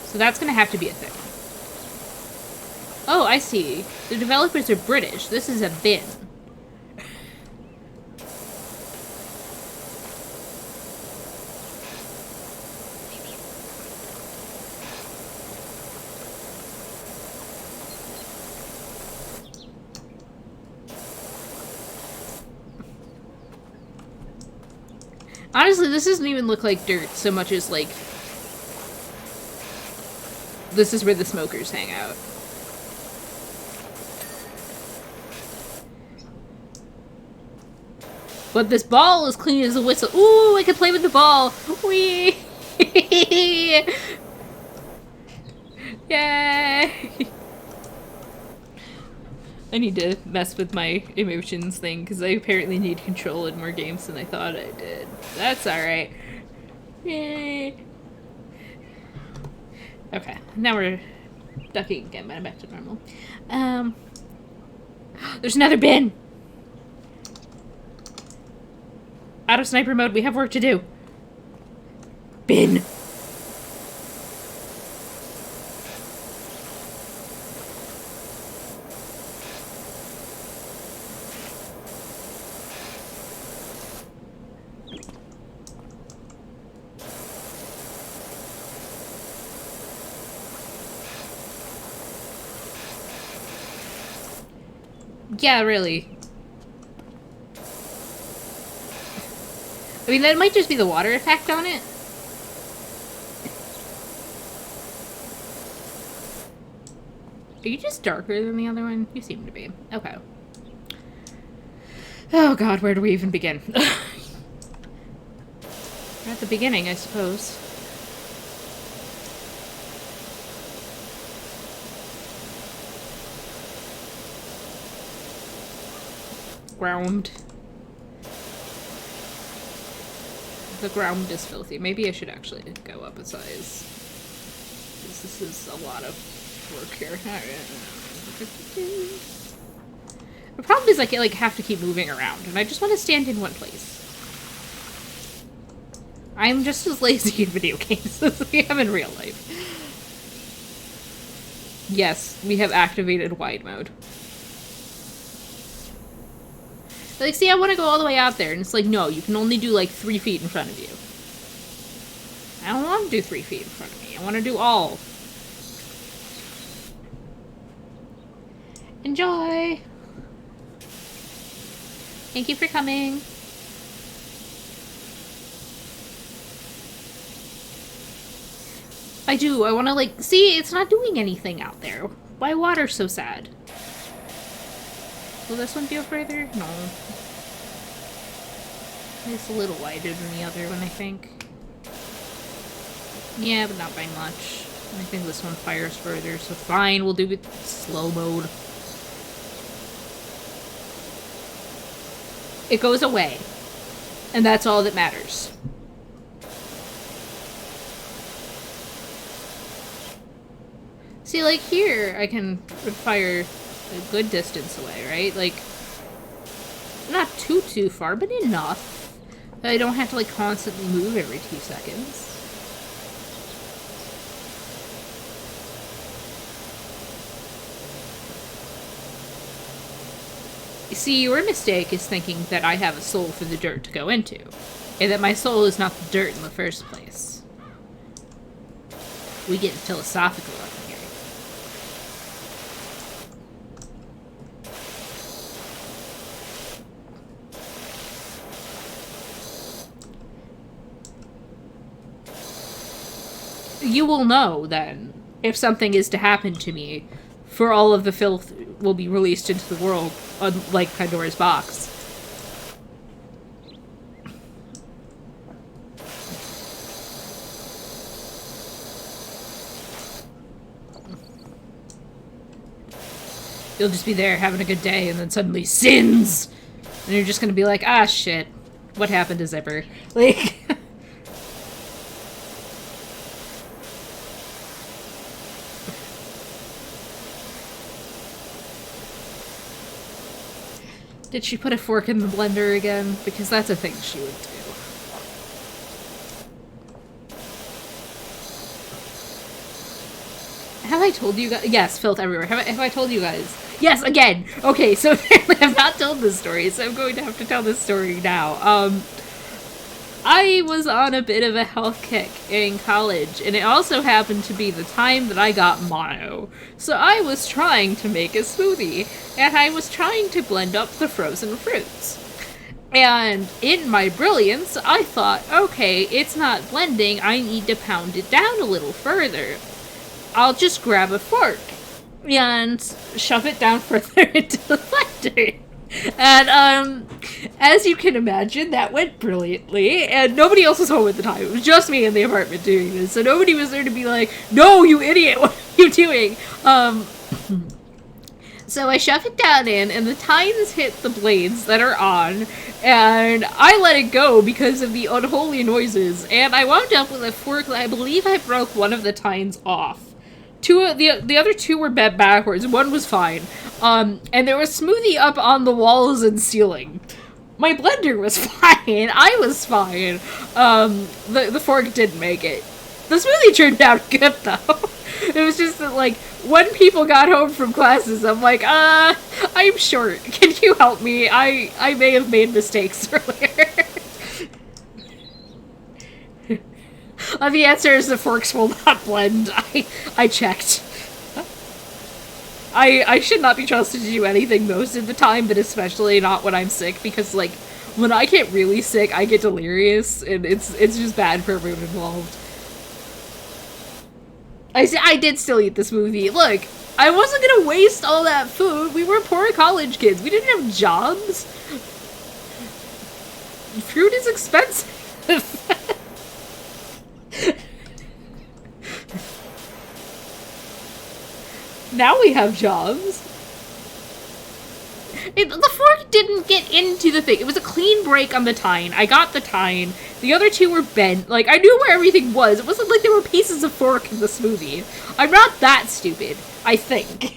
B: So that's gonna have to be a thing. Oh, I see. The developers are British. This is a bin. Honestly, this doesn't even look like dirt so much as, like, This is where the smokers hang out. But this ball is clean as a whistle. Ooh, I can play with the ball. Whee! Yay! I need to mess with my emotions thing, because I apparently need control in more games than I thought I did. That's alright. Yay! Okay, now we're ducking again, but I'm back to normal. There's another bin! Out of sniper mode, we have work to do. Bin! Yeah, really. I mean, that might just be the water effect on it. Are you just darker than the other one? You seem to be. Okay. Oh god, where do we even begin? We're at the beginning, I suppose. Ground. The ground is filthy. Maybe I should actually go up a size. Because this is a lot of work here. The problem is I have to keep moving around, and I just want to stand in one place. I'm just as lazy in video games as I am in real life. Yes, we have activated wide mode. Like, see, I want to go all the way out there, and it's like, no, you can only do, 3 feet in front of you. I don't want to do 3 feet in front of me. I want to do all. Enjoy! Thank you for coming. I do. I want to, see, it's not doing anything out there. Why water so sad? Will this one go further? No. It's a little wider than the other one, I think. Yeah, but not by much. I think this one fires further, so fine, we'll do it slow mode. It goes away. And that's all that matters. See, here, I can fire a good distance away, right? Not too far, but enough that I don't have to, constantly move every 2 seconds. You see, your mistake is thinking that I have a soul for the dirt to go into, and that my soul is not the dirt in the first place. We get philosophical up in here. You will know, then, if something is to happen to me, for all of the filth will be released into the world, unlike Pandora's box. You'll just be there having a good day, and then suddenly, sins! And you're just gonna be like, ah, shit. What happened to Zipper? Did she put a fork in the blender again? Because that's a thing she would do. Have I told you guys? Yes, filth everywhere. Have I told you guys? Yes, again! Okay, so apparently I've not told this story, so I'm going to have to tell this story now. I was on a bit of a health kick in college, and it also happened to be the time that I got mono. So I was trying to make a smoothie, and I was trying to blend up the frozen fruits. And in my brilliance, I thought, okay, it's not blending, I need to pound it down a little further. I'll just grab a fork and shove it down further into the blender. And as you can imagine, that went brilliantly, and nobody else was home at the time. It was just me in the apartment doing this, so nobody was there to be like, "No, you idiot, what are you doing?" So I shove it down in, and the tines hit the blades that are on, and I let it go because of the unholy noises, and I wound up with a fork that I believe I broke one of the tines off. The other two were bent backwards, one was fine. And there was smoothie up on the walls and ceiling. My blender was fine, I was fine. The fork didn't make it. The smoothie turned out good, though. It was just that, like, when people got home from classes, I'm like, I'm short. Can you help me? I may have made mistakes earlier. The answer is the forks will not blend. I checked. I should not be trusted to do anything most of the time, but especially not when I'm sick, because, like, when I get really sick, I get delirious, and it's just bad for everyone involved. I did still eat this movie. Look, I wasn't gonna waste all that food. We were poor college kids. We didn't have jobs. Fruit is expensive. Now we have jobs. The fork didn't get into the thing. It was a clean break on the tine. I got the tine. The other two were bent. Like, I knew where everything was. It wasn't like there were pieces of fork in the smoothie. I'm not that stupid, I think.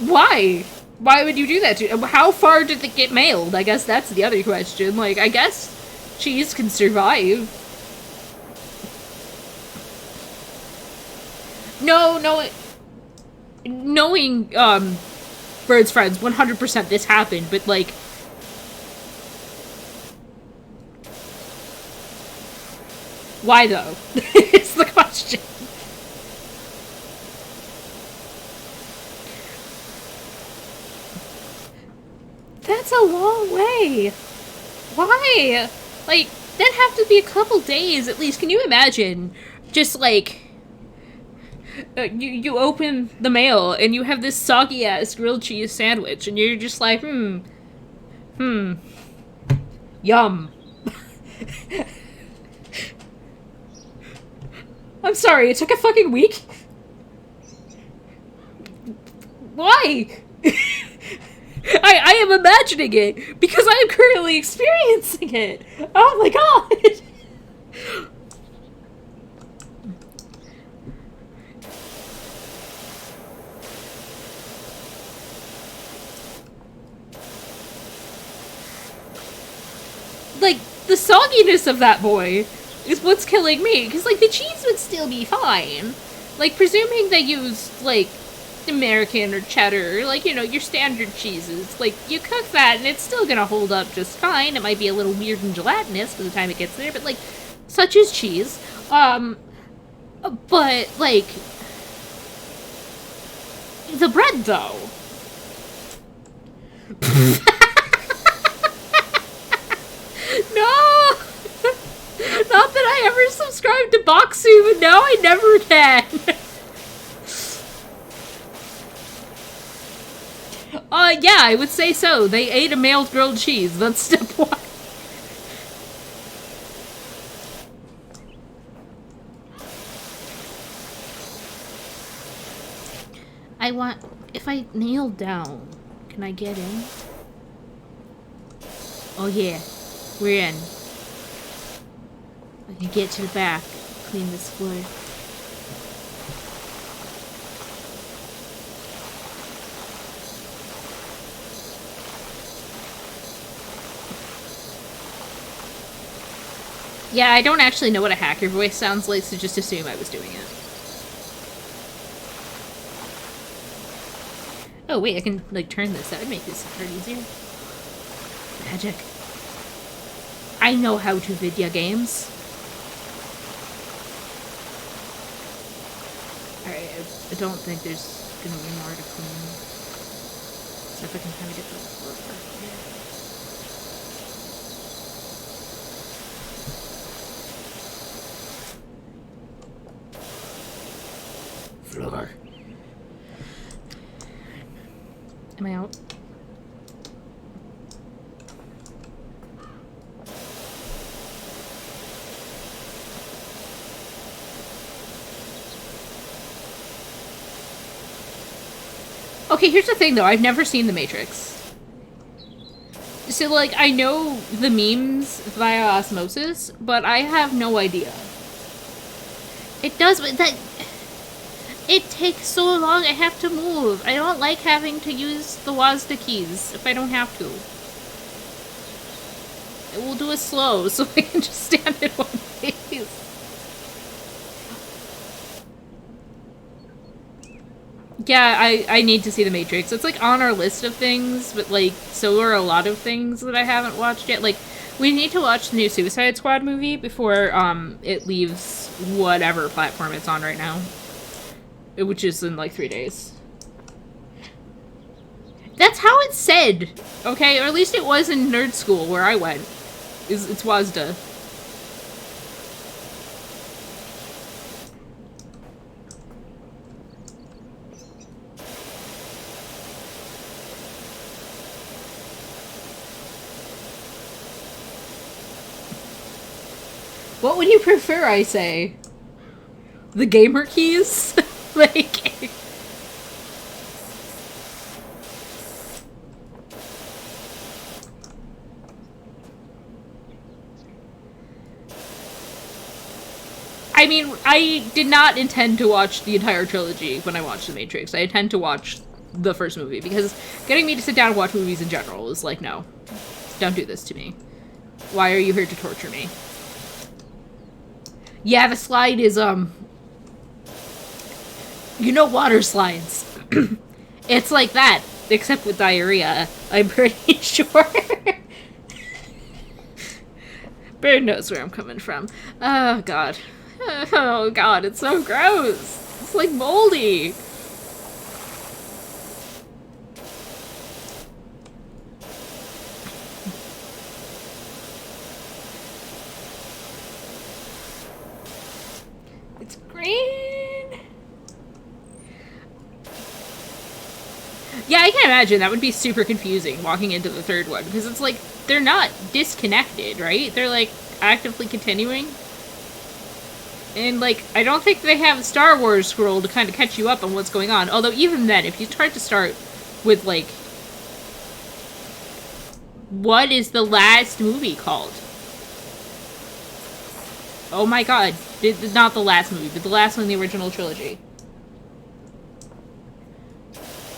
B: Why? Why would you do that to? How far did it get mailed? I guess that's the other question. Like, I guess cheese can survive. No, knowing, Bird's friends, 100% this happened, but, like, why, though? It's the question. That's a long way. Why? Like, that'd have to be a couple days at least. Can you imagine? Just, like, you open the mail and you have this soggy ass grilled cheese sandwich and you're just like, yum. I'm sorry, it took a fucking week? Why? I am imagining it because I am currently experiencing it. Oh my god. Like, the sogginess of that boy is what's killing me, because, like, the cheese would still be fine. Like, presuming they used, like, American or cheddar, or, like, you know, your standard cheeses. Like, you cook that and it's still gonna hold up just fine. It might be a little weird and gelatinous by the time it gets there, but, like, such is cheese. But, like, the bread, though. No! Not that I ever subscribed to Boxu, but now I never can. Yeah, I would say so. They ate a mailed grilled cheese. That's step one. If I kneel down, can I get in? Oh yeah, we're in. I can get to the back, clean this floor. Yeah, I don't actually know what a hacker voice sounds like, so just assume I was doing it. Oh wait, I can, like, turn this. That would make this part easier. Magic. I know how to video games. Alright, I don't think there's gonna be more to clean. So if I can kind of get the floor back here. floor. Am I out? Okay, here's the thing, though. I've never seen The Matrix. So, like, I know the memes via osmosis, but I have no idea. It does, but that... It takes so long, I have to move. I don't like having to use the WASD keys if I don't have to. It will do it slow, so I can just stand in one place. Yeah, I need to see The Matrix. It's, like, on our list of things, but, like, so are a lot of things that I haven't watched yet. Like, we need to watch the new Suicide Squad movie before, it leaves whatever platform it's on right now. Which is in, like, 3 days. That's how it's said, okay? Or at least it was in nerd school where I went. It's WASDA. What would you prefer, I say? The gamer keys? Like... I mean, I did not intend to watch the entire trilogy when I watched The Matrix. I intend to watch the first movie, because getting me to sit down and watch movies in general is like, no. Don't do this to me. Why are you here to torture me? Yeah, the slide is, you know water slides. It's like that, except with diarrhea, I'm pretty sure. Bird knows where I'm coming from. Oh, God. Oh, God, it's so gross. It's like moldy. It's green. Yeah, I can imagine that would be super confusing walking into the third one, because it's like, they're not disconnected, right? They're like actively continuing. And like, I don't think they have a Star Wars scroll to kind of catch you up on what's going on. Although even then, if you try to start with like, what is the last movie called? Oh my god, not the last movie, but the last one in the original trilogy.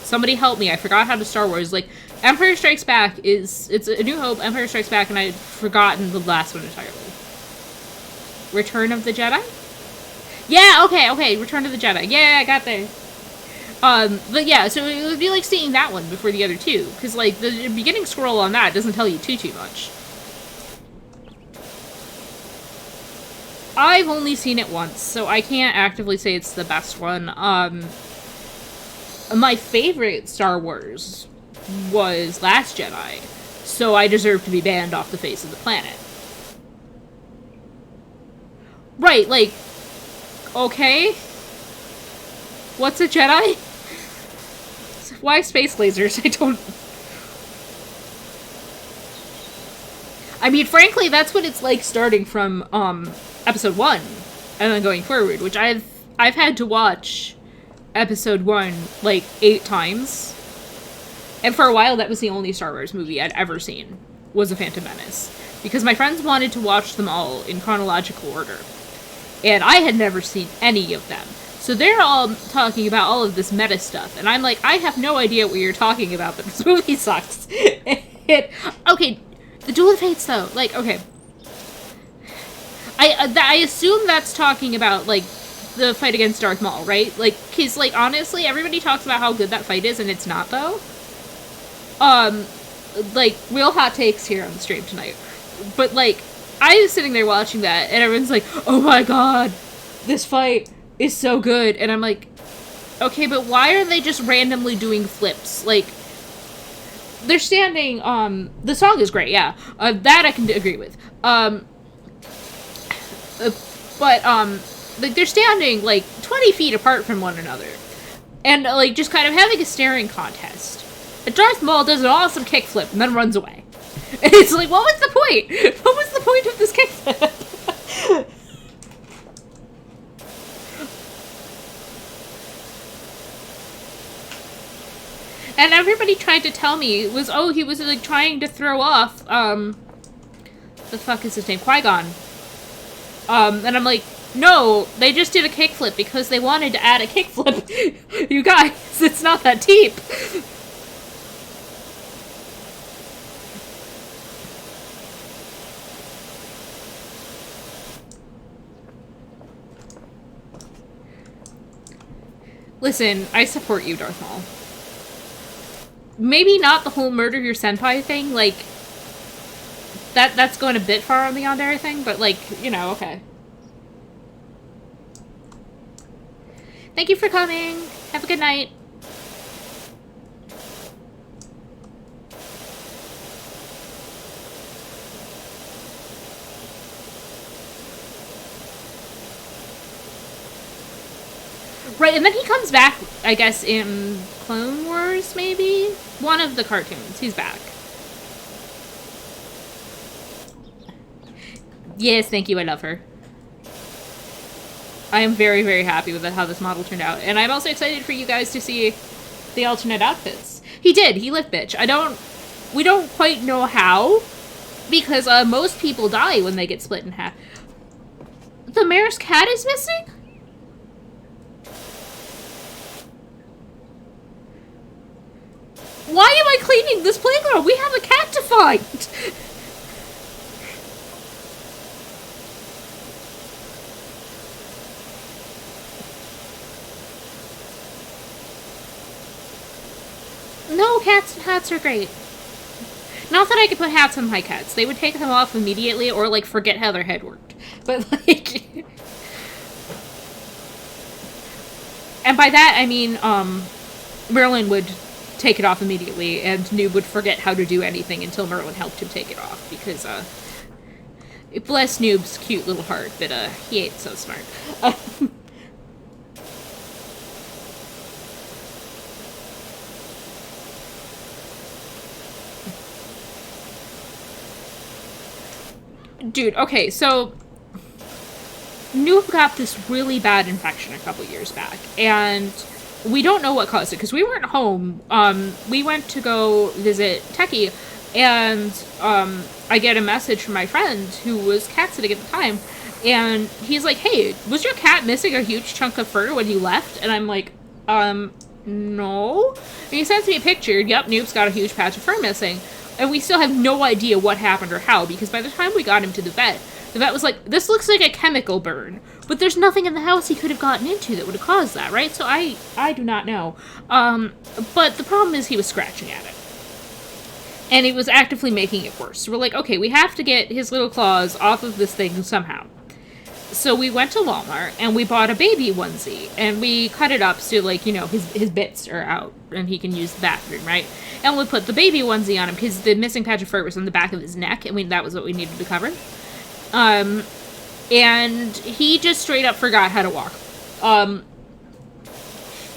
B: Somebody help me, I forgot how to Star Wars. Like, Empire Strikes Back it's A New Hope, Empire Strikes Back, and I'd forgotten the last one entirely. Return of the Jedi? Yeah, okay, Return of the Jedi. Yeah, I got there. But yeah, so it would be like seeing that one before the other two, because like, the beginning scroll on that doesn't tell you too much. I've only seen it once, so I can't actively say it's the best one. My favorite Star Wars was Last Jedi, so I deserve to be banned off the face of the planet. Right, like, okay. What's a Jedi? Why space lasers? I don't... I mean, frankly, that's what it's like starting from, episode 1, and then going forward, which I've had to watch episode 1, like, 8 times. And for a while, that was the only Star Wars movie I'd ever seen, was A Phantom Menace. Because my friends wanted to watch them all in chronological order. And I had never seen any of them. So they're all talking about all of this meta stuff. And I'm like, I have no idea what you're talking about, but this movie sucks. Okay, the Duel of Fates, though. Like, okay. I assume that's talking about, like, the fight against Darth Maul, right? Like, because, like, honestly, everybody talks about how good that fight is, and it's not, though. Like, real hot takes here on the stream tonight. But, like, I was sitting there watching that, and everyone's like, oh my god, this fight is so good. And I'm like, okay, but why are they just randomly doing flips? Like, they're standing, the song is great, yeah. That I can agree with. But, like, they're standing, like, 20 feet apart from one another. And, like, just kind of having a staring contest. And Darth Maul does an awesome kickflip and then runs away. And it's like, what was the point? What was the point of this kickflip? And everybody tried to tell me he was like trying to throw off, the fuck is his name? Qui-Gon. And I'm like, no, they just did a kickflip because they wanted to add a kickflip. You guys, it's not that deep. Listen, I support you, Darth Maul. Maybe not the whole murder your senpai thing, like, that's going a bit far on the yandere thing, but, like, you know, okay. Thank you for coming. Have a good night. Right, and then he comes back, I guess, in Clone Wars, maybe? One of the cartoons. He's back. Yes, thank you. I love her. I am very, very happy with how this model turned out. And I'm also excited for you guys to see the alternate outfits. He did. He lift bitch. We don't quite know how, because most people die when they get split in half. The mayor's cat is missing? Why am I cleaning this playground? We have a cat to find! No, cats and hats are great. Not that I could put hats on my cats. They would take them off immediately or, like, forget how their head worked. But, like... And by that, I mean, Merlin would take it off immediately, and Noob would forget how to do anything until Merlin helped him take it off, because, bless Noob's cute little heart, but, he ain't so smart. Dude, okay, so Noob got this really bad infection a couple years back, and we don't know what caused it, because we weren't home. We went to go visit Techie, and I get a message from my friend who was cat sitting at the time, and he's like, hey, was your cat missing a huge chunk of fur when you left? And I'm like, no. And he sends me a picture. Yep, Noob's got a huge patch of fur missing. And we still have no idea what happened or how, because by the time we got him to the vet was like, this looks like a chemical burn. But there's nothing in the house he could have gotten into that would have caused that, right? So I do not know. But the problem is he was scratching at it. And it was actively making it worse. So we're like, okay, we have to get his little claws off of this thing somehow. So we went to Walmart, and we bought a baby onesie, and we cut it up so, like, you know, his bits are out, and he can use the bathroom, right? And we put the baby onesie on him, because the missing patch of fur was on the back of his neck, and that was what we needed to cover. And he just straight up forgot how to walk.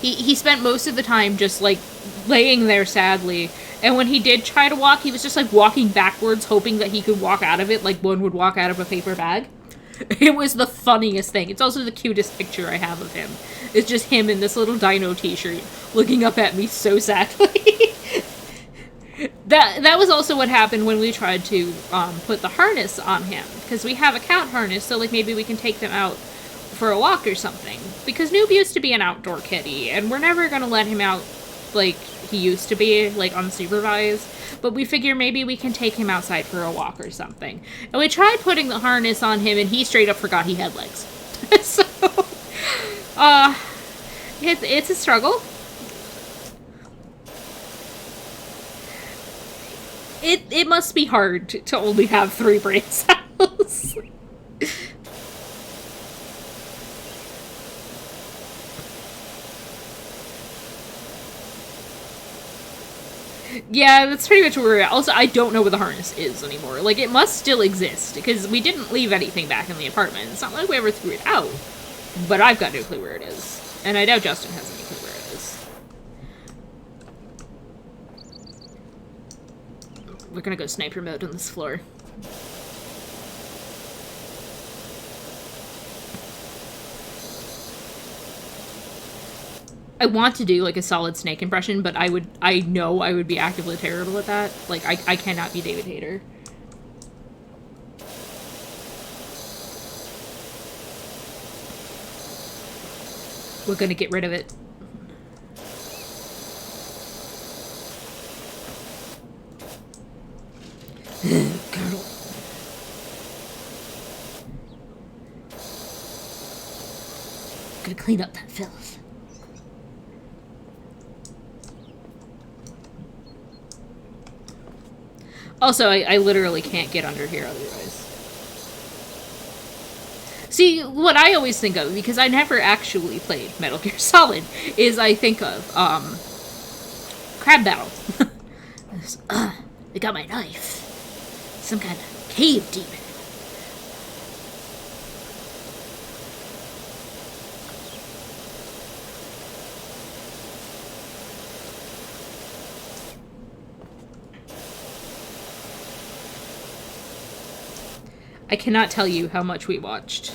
B: He spent most of the time just, like, laying there sadly, and when he did try to walk, he was just, like, walking backwards, hoping that he could walk out of it like one would walk out of a paper bag. It was the funniest thing. It's also the cutest picture I have of him. It's just him in this little dino t-shirt, looking up at me so sadly. That was also what happened when we tried to put the harness on him. Because we have a count harness, so like maybe we can take them out for a walk or something. Because Noob used to be an outdoor kitty, and we're never going to let him out like he used to be, like unsupervised. But we figure maybe we can take him outside for a walk or something. And we tried putting the harness on him, and he straight up forgot he had legs. So, it's a struggle. It must be hard to only have 3 brain cells. Yeah, that's pretty much where we're at. Also, I don't know where the harness is anymore. Like, it must still exist, because we didn't leave anything back in the apartment. It's not like we ever threw it out. But I've got no clue where it is. And I doubt Justin has any clue where it is. We're gonna go sniper mode on this floor. I want to do like a solid Snake impression, but I know I would be actively terrible at that. Like, I cannot be David Hayter. We're gonna get rid of it. Colonel. Gonna clean up that filth. Also, I literally can't get under here otherwise. See, what I always think of, because I never actually played Metal Gear Solid, is I think of, Crab Battle. They got my knife. Some kind of cave demon. I cannot tell you how much we watched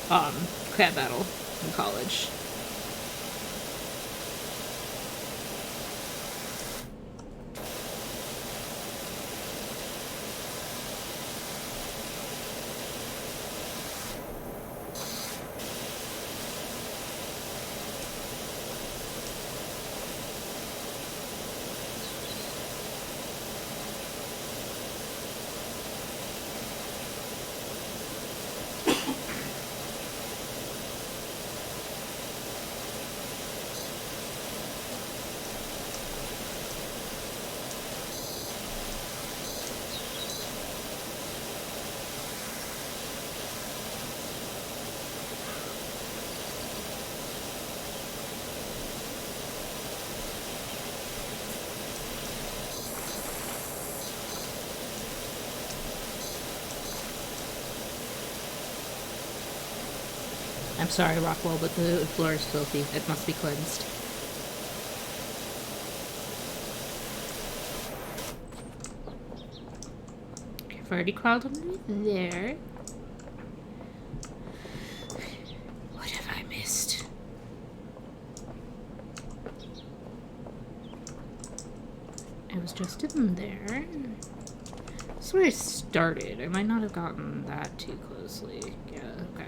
B: Crab Battle in college. I'm sorry, Rockwell, but the floor is filthy. It must be cleansed. Okay, I've already crawled under there. What have I missed? I was just in there. That's where I started. I might not have gotten that too closely. Yeah, okay.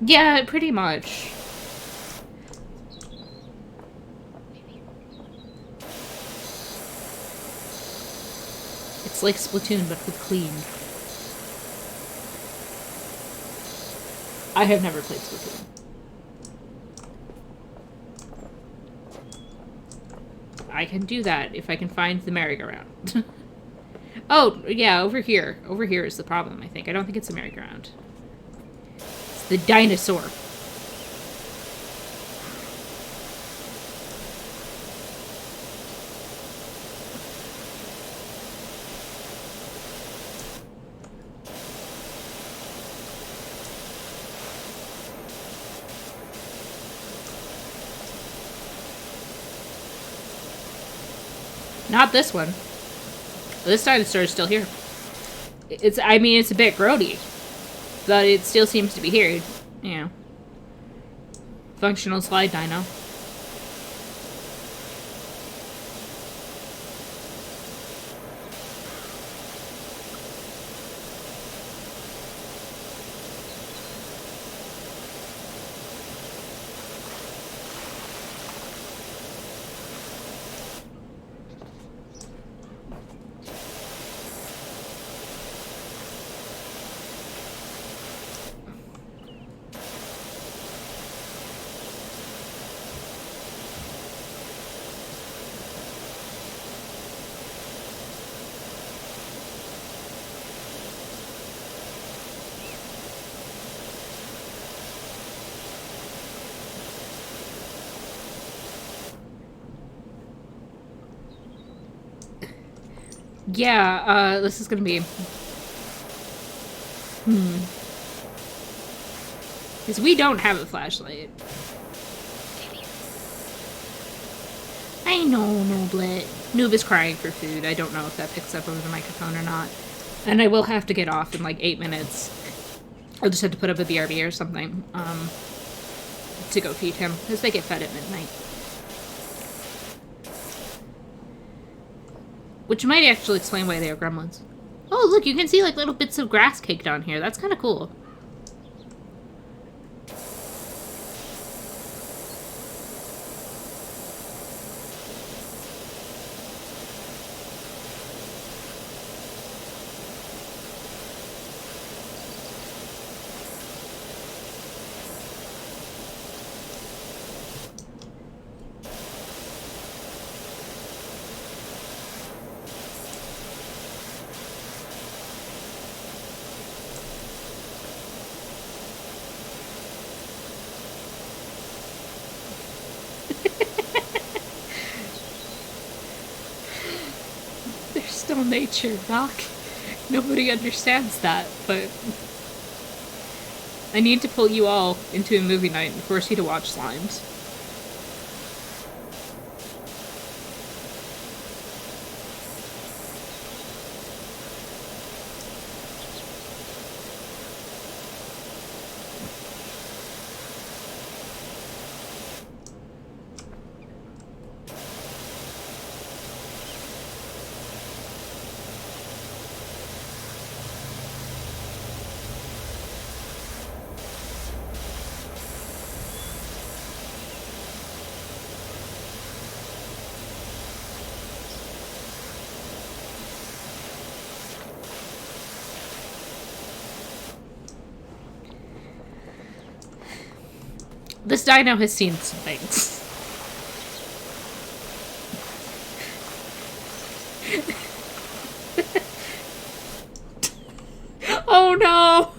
B: Yeah, pretty much. It's like Splatoon, but with clean. I have never played Splatoon. I can do that if I can find the merry-go-round. Oh, yeah, over here. Over here is the problem, I think. I don't think it's the merry-go-round. The dinosaur. Not this one. This dinosaur is still here. I mean, it's a bit grody. But it still seems to be here. You know. Functional slide dino. Yeah, this is gonna be... Because we don't have a flashlight. I know, Noblet. Noob is crying for food. I don't know if that picks up over the microphone or not. And I will have to get off in like 8 minutes. I'll just have to put up a BRB or something to go feed him, because they get fed at midnight. Which might actually explain why they are gremlins. Oh, look, you can see like little bits of grass caked on here. That's kind of cool. They're still nature, Doc. Nobody understands that, but I need to pull you all into a movie night and force you to watch Slimes. This dino has seen some things. Oh no!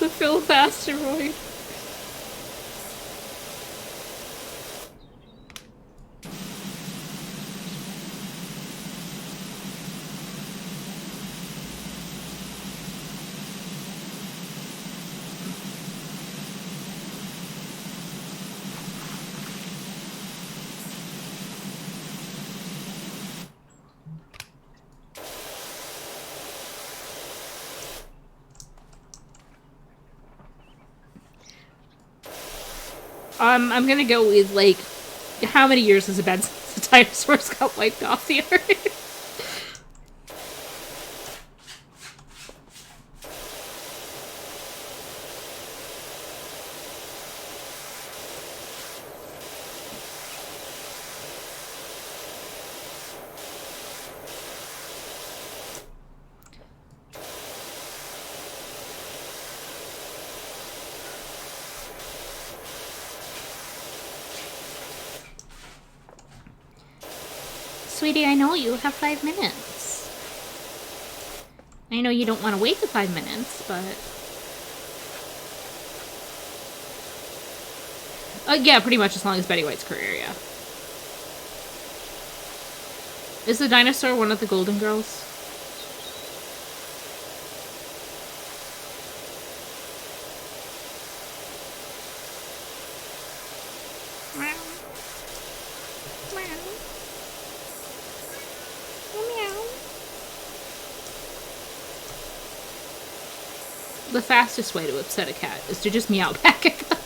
B: The filth asteroid. I'm gonna go with, like, how many years has it been since the dinosaurs got wiped off the Earth? Sweetie, I know you have 5 minutes. I know you don't want to wait the 5 minutes, but... yeah, pretty much as long as Betty White's career, yeah. Is the dinosaur one of the Golden Girls? The fastest way to upset a cat is to just meow back at them.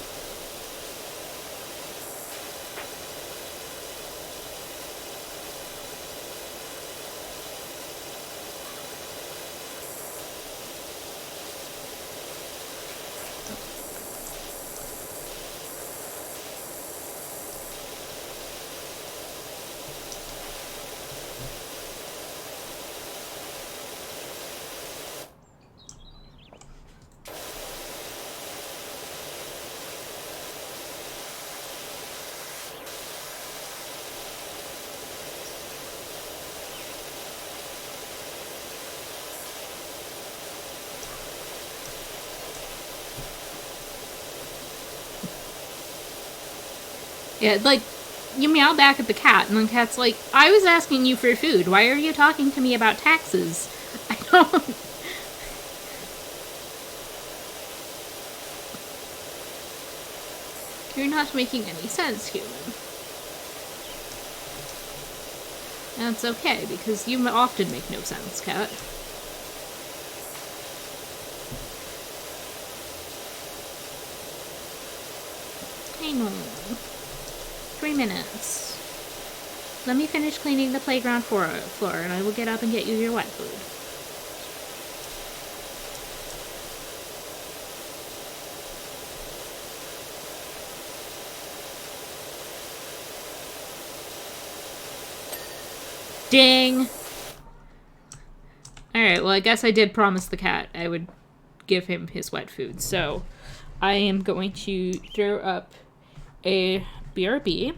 B: Yeah, like, you meow back at the cat, and the cat's like, I was asking you for food. Why are you talking to me about taxes? I don't. You're not making any sense, human. That's okay, because you often make no sense, cat. Hang on. 3 minutes. Let me finish cleaning the playground floor, and I will get up and get you your wet food. Ding! Alright, well, I guess I did promise the cat I would give him his wet food, so I am going to throw up a BRB,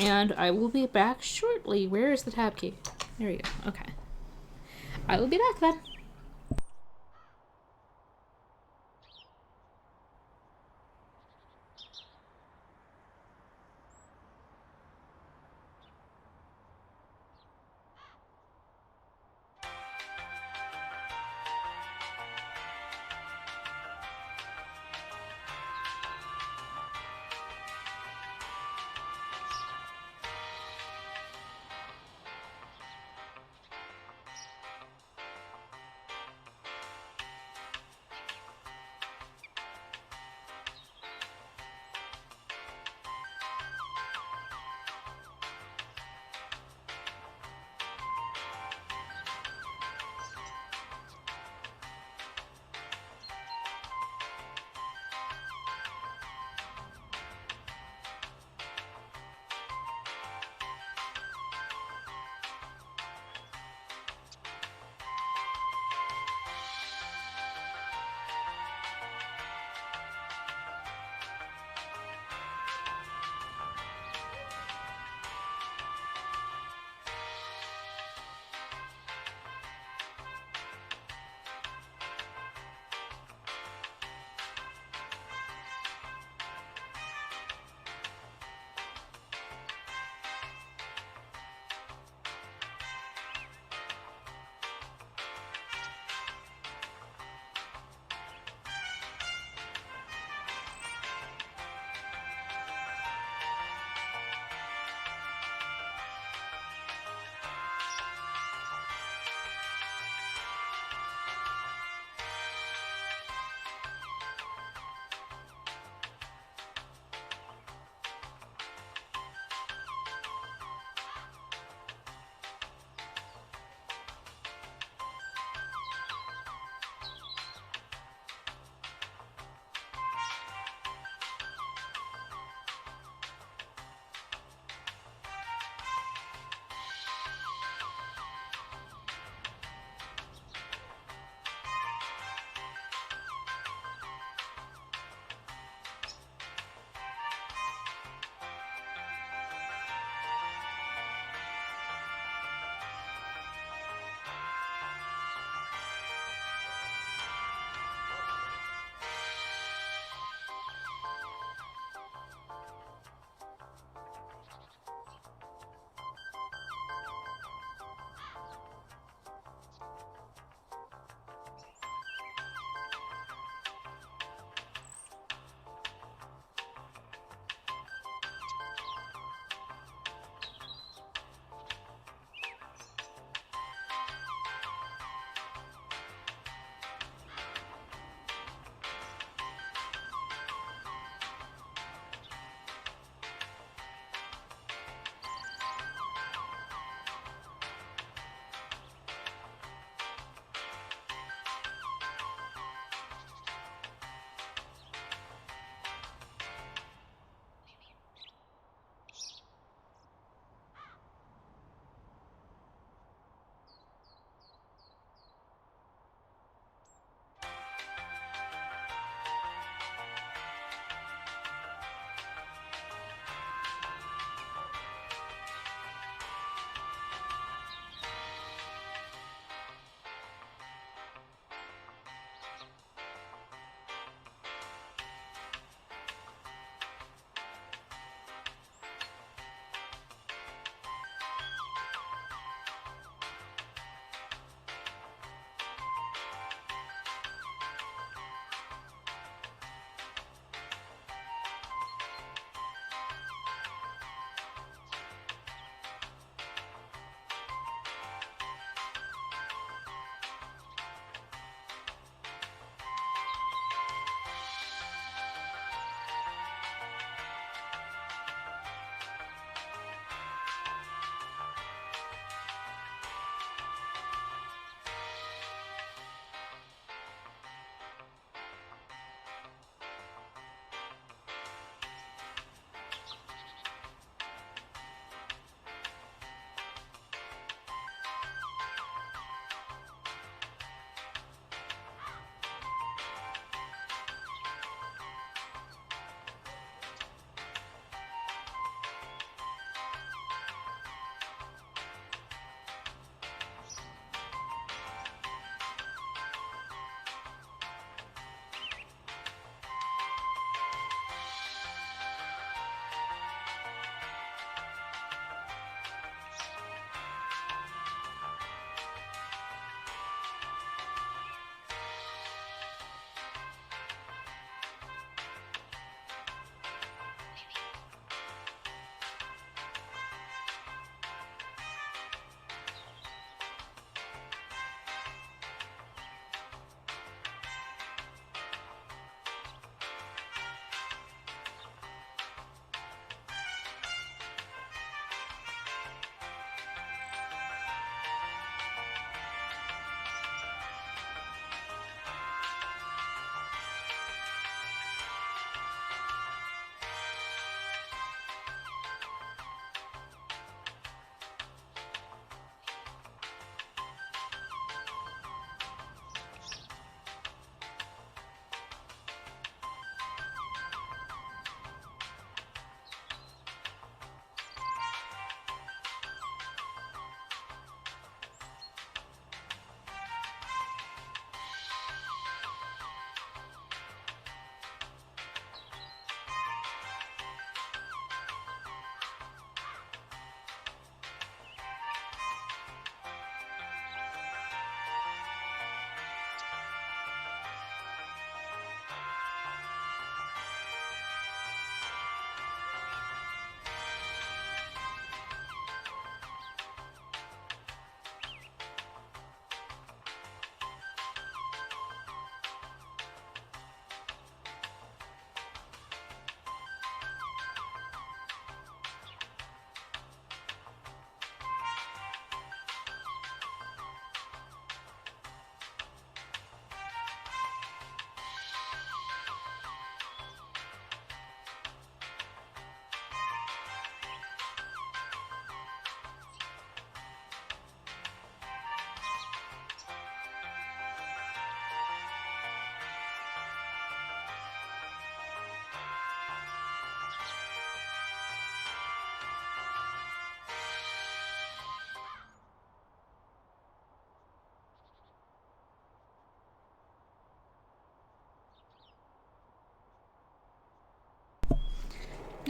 B: and I will be back shortly. Where is the tab key? There we go. Okay. I will be back then.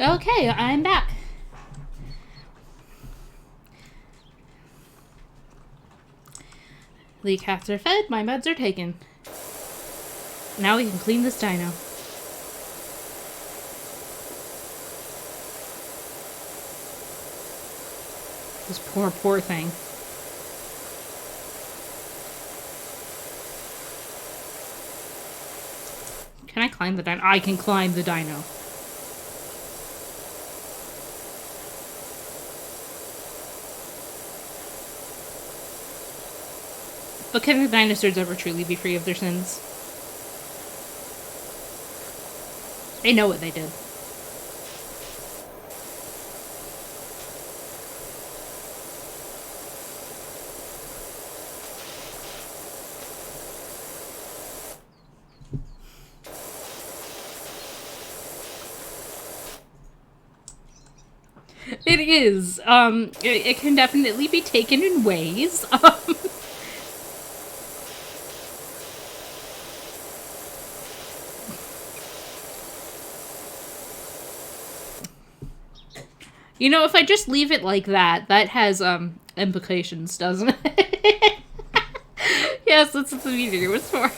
B: Okay, I'm back. The cats are fed, my meds are taken. Now we can clean this dino. This poor thing. Can I climb the dino? I can climb the dino. But can the dinosaurs ever truly be free of their sins? They know what they did. It is. It can definitely be taken in ways. You know, if I just leave it like that, that has, implications, doesn't it? Yes, that's what the meteor was for.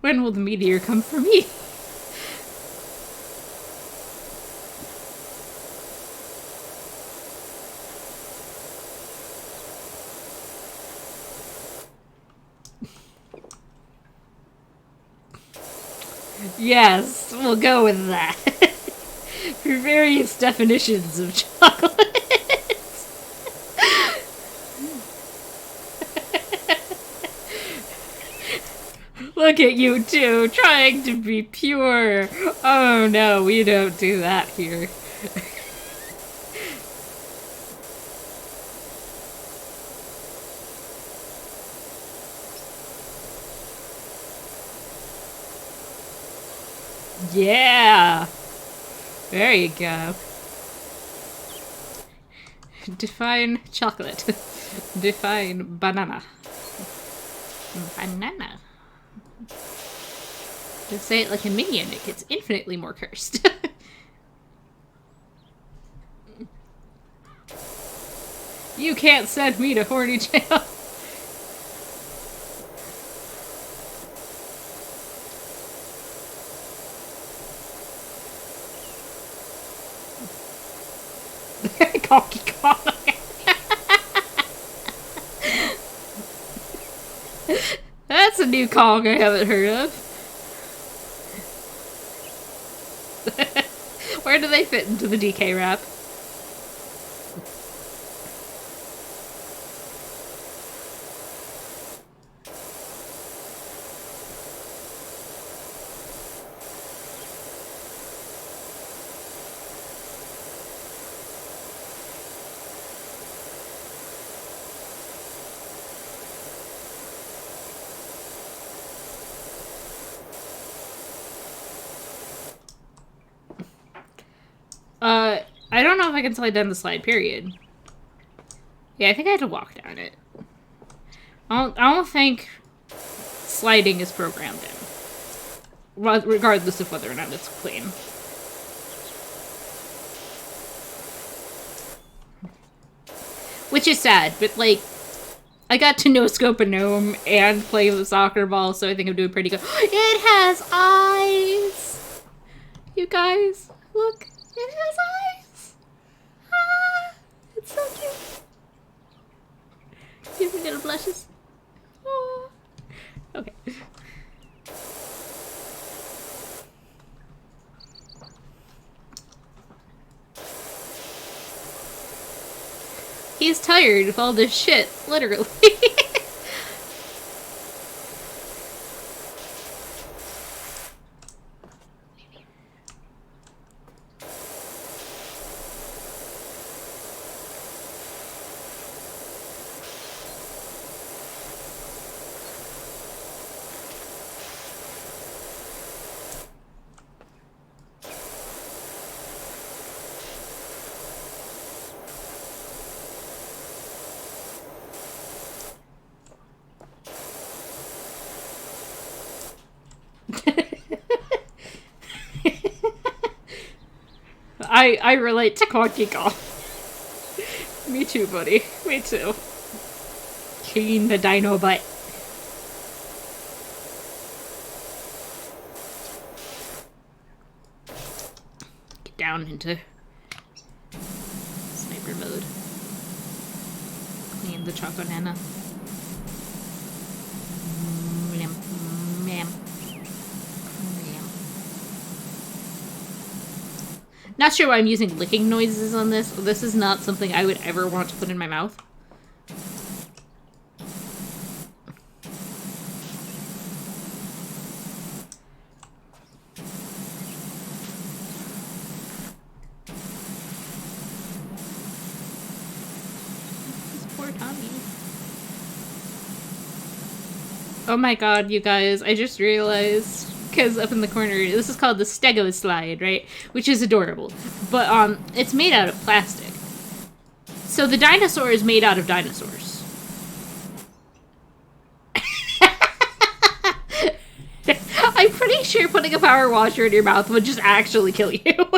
B: When will the meteor come for me? Yes, we'll go with that. For various definitions of chocolate. Look at you two, trying to be pure. Oh no, we don't do that here. Yeah. There you go. Define chocolate. Define banana. Banana. Just say it like a minion, it gets infinitely more cursed. You can't send me to horny jail. Donkey Kong. That's a new Kong I haven't heard of. Where do they fit into the DK rap? I don't know if I can slide down the slide, period. Yeah, I think I had to walk down it. I don't think sliding is programmed in. Regardless of whether or not it's clean. Which is sad, but like, I got to no-scope a gnome and play with a soccer ball, so I think I'm doing pretty good. It has eyes! You guys, look. It has eyes! Ah, it's so cute. Give me little blushes. Oh. Okay. He's tired of all this shit, literally. I relate to Donkey Kong. Me too, buddy. Me too. Clean the dino butt. Get down into sniper mode. Clean the Choconana. Not sure why I'm using licking noises on this. This is not something I would ever want to put in my mouth. This poor Tommy. Oh my god, you guys, I just realized, because up in the corner, this is called the Stego slide, right? Which is adorable. But, it's made out of plastic. So the dinosaur is made out of dinosaurs. I'm pretty sure putting a power washer in your mouth would just actually kill you.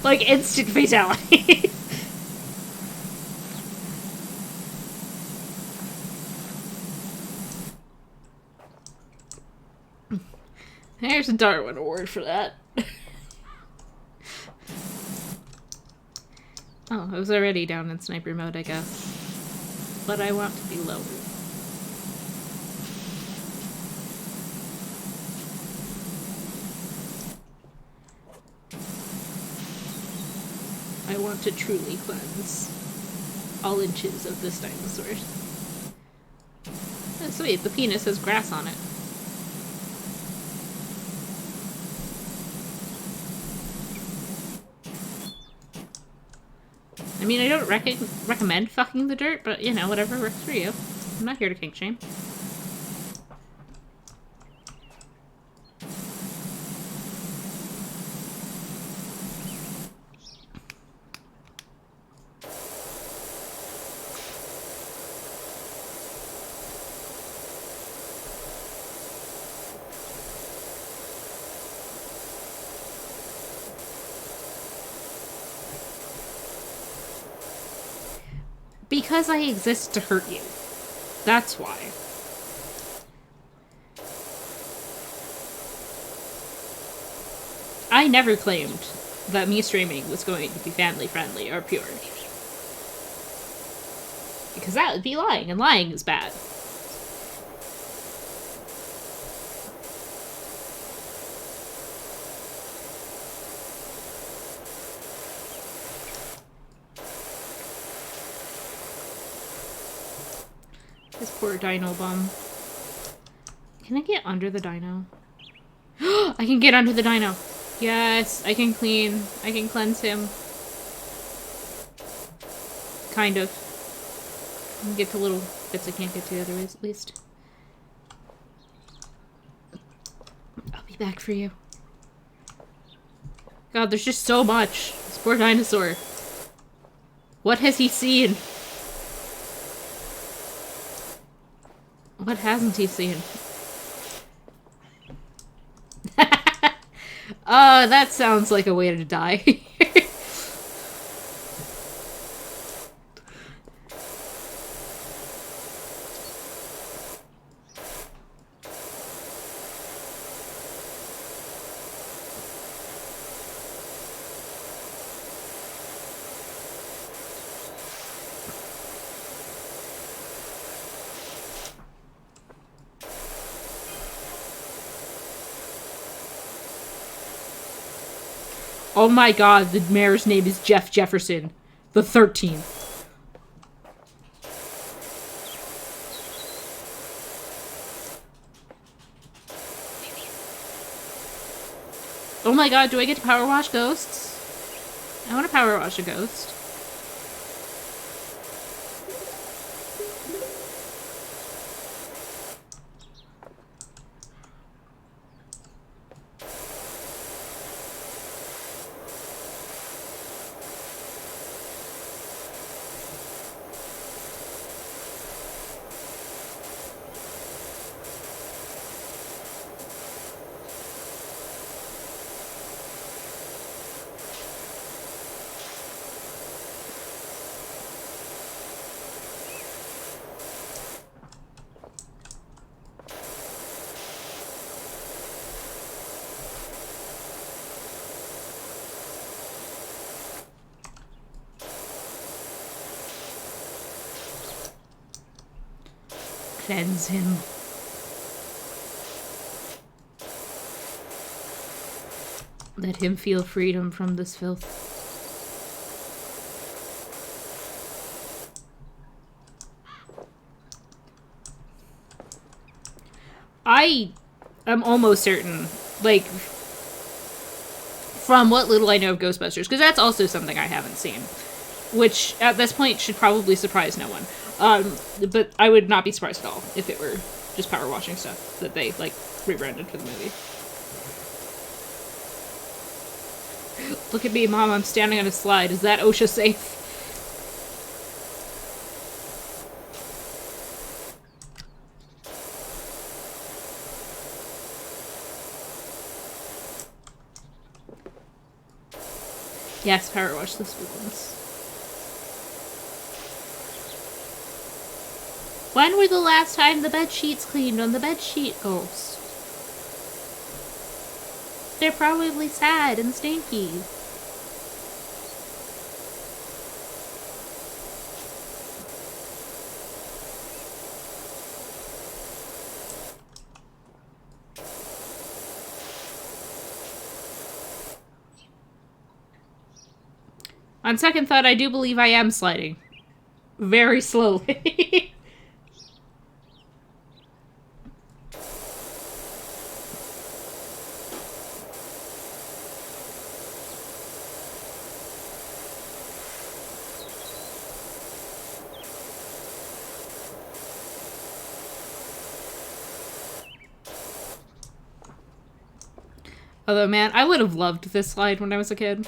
B: Like, instant fatality. There's a Darwin Award for that. Oh, I was already down in sniper mode, I guess. But I want to be lower. I want to truly cleanse all inches of this dinosaur. Oh, sweet, the penis has grass on it. I mean, I don't recommend fucking the dirt, but, you know, whatever works for you. I'm not here to kink shame. Because I exist to hurt you. That's why. I never claimed that me streaming was going to be family friendly or pure. Because that would be lying, and lying is bad. This poor dino bum. Can I get under the dino? I can get under the dino. Yes, I can clean. I can cleanse him. Kind of. I can get to little bits I can't get to other ways, at least. I'll be back for you. God, there's just so much. This poor dinosaur. What has he seen? What hasn't he seen? That sounds like a way to die. Oh my god, the mayor's name is Jeff Jefferson. The 13th. Oh my god, do I get to power wash ghosts? I want to power wash a ghost. Cleanse him. Let him feel freedom from this filth. I am almost certain, like, from what little I know of Ghostbusters, because that's also something I haven't seen, which at this point should probably surprise no one. But I would not be surprised at all if it were just power washing stuff that they, like, rebranded for the movie. Look at me, Mom, I'm standing on a slide. Is that OSHA safe? Yes, power wash the spoons. When were the last time the bed sheets cleaned on the bed sheet ghost? They're probably sad and stinky. On second thought, I do believe I am sliding. Very slowly. Although, man, I would have loved this slide when I was a kid.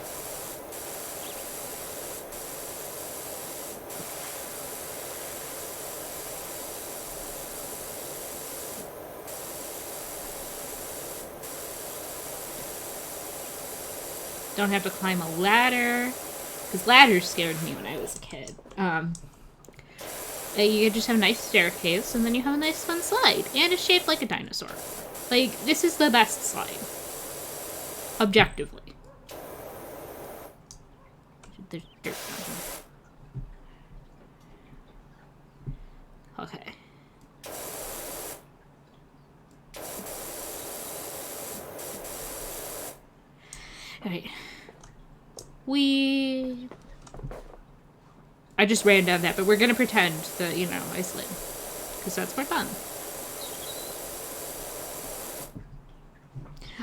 B: Don't have to climb a ladder, because ladders scared me when I was a kid. You just have a nice staircase, and then you have a nice fun slide, and it's shaped like a dinosaur. Like, this is the best slide. Objectively. There's dirt down here. Okay. Alright. I just ran down that, but we're gonna pretend that, you know, I slid. Because that's more fun.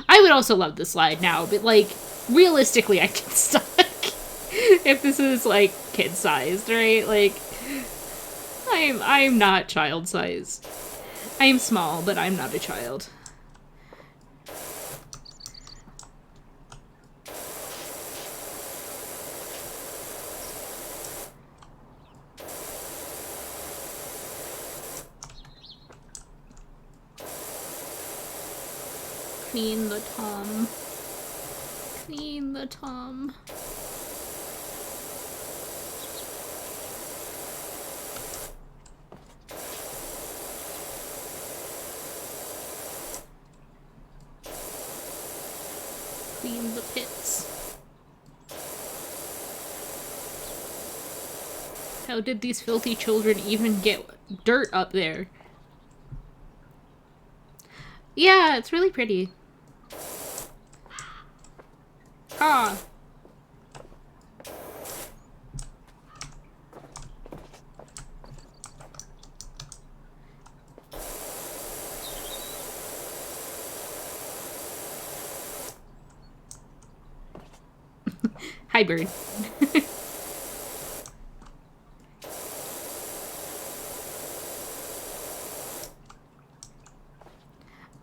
B: I would also love the slide now, but, like, realistically, I get stuck. If this is, like, kid-sized, right? Like, I'm not child-sized. I'm small, but I'm not a child. Clean the Tom. Clean the Tom. Clean the pits. How did these filthy children even get dirt up there? Yeah, it's really pretty. Ah. Hi, bird.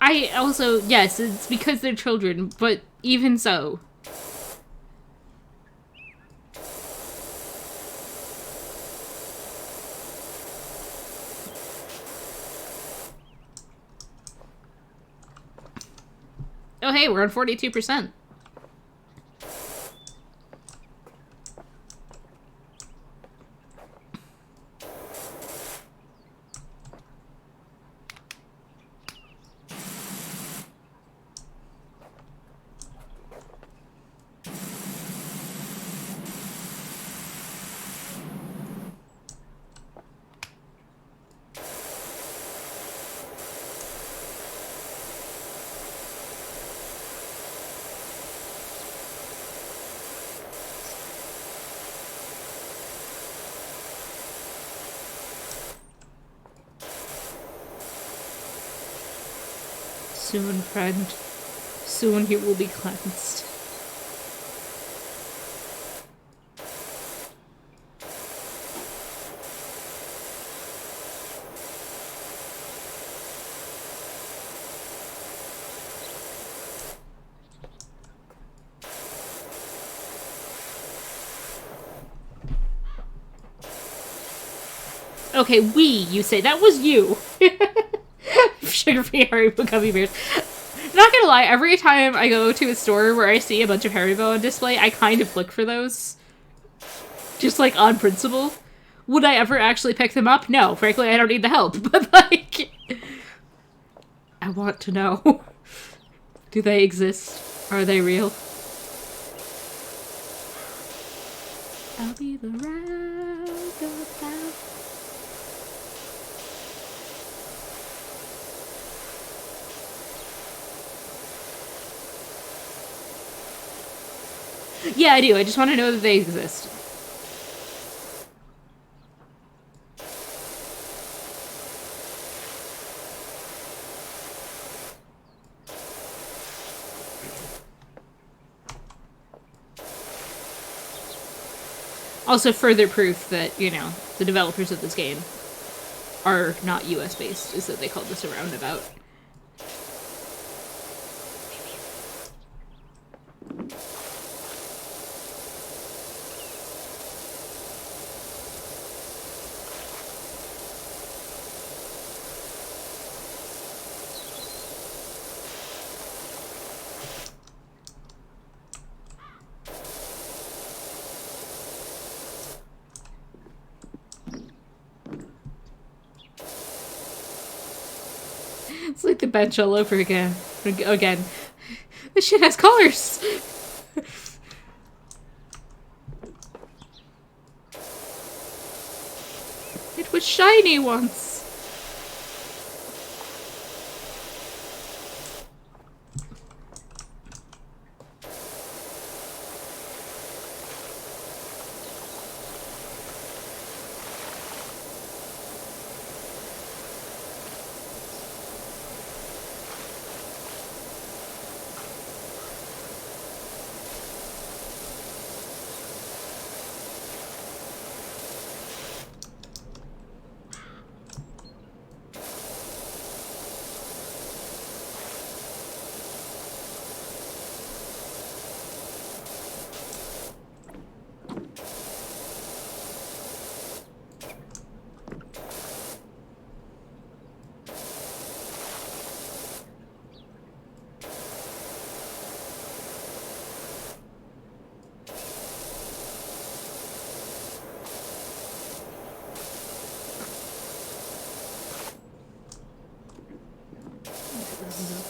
B: I also, yes, it's because they're children, but even so. Oh, hey, we're on 42%. Soon, friend. Soon he will be cleansed. Okay, we, you say. That was you. Sugar-free Haribo gummy bears. Not gonna lie, every time I go to a store where I see a bunch of Haribo on display, I kind of look for those. Just, like, on principle. Would I ever actually pick them up? No. Frankly, I don't need the help. But, like, I want to know. Do they exist? Are they real? I'll be the roundabout. Yeah, I do. I just want to know that they exist. Also, further proof that, you know, the developers of this game are not US based is that they called this a roundabout. It's like the bench all over again. Again. This shit has colors! It was shiny once.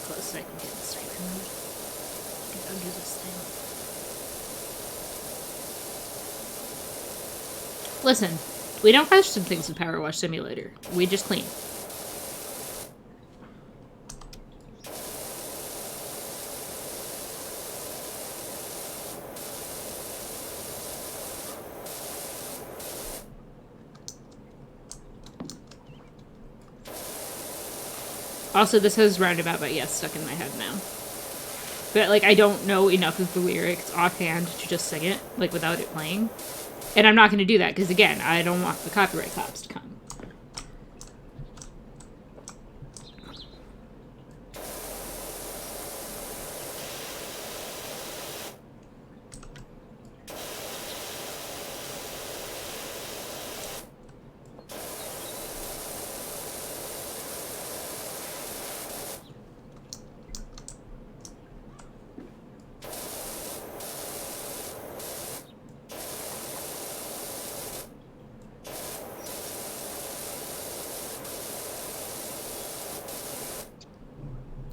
B: Close so I can get the striker mode. Get under this thing. Listen, we don't crush some things in Power Wash Simulator. We just clean. Also, this has roundabout, but yes, stuck in my head now. But, like, I don't know enough of the lyrics offhand to just sing it, like, without it playing. And I'm not going to do that, because, again, I don't want the copyright cops to come.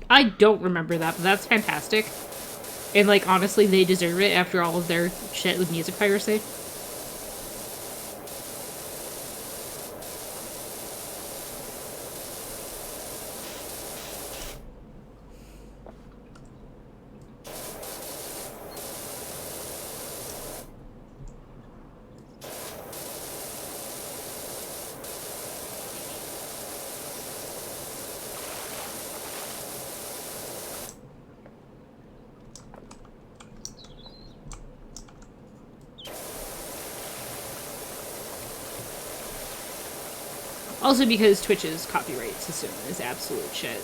B: I don't remember that, but that's fantastic. And, like, honestly, they deserve it after all of their shit with music piracy. Also because Twitch's copyright system is absolute shit.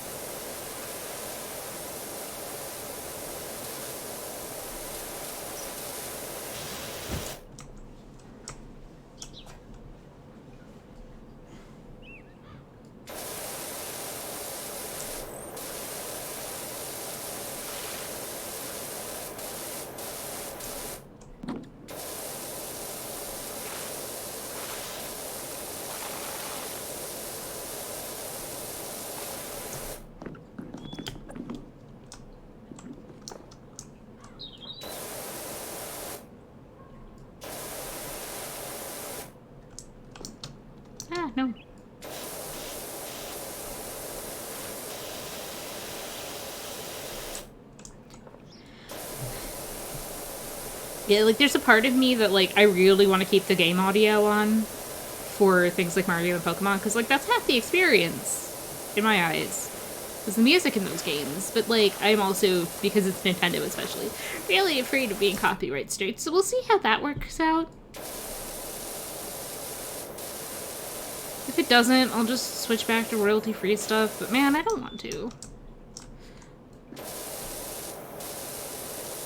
B: Ah, no. Yeah, like, there's a part of me that, like, I really want to keep the game audio on for things like Mario and Pokemon, because, like, that's half the experience, in my eyes, is the music in those games. But, like, I'm also, because it's Nintendo especially, really afraid of being copyright straight, so we'll see how that works out. If it doesn't, I'll just switch back to royalty-free stuff, but man, I don't want to.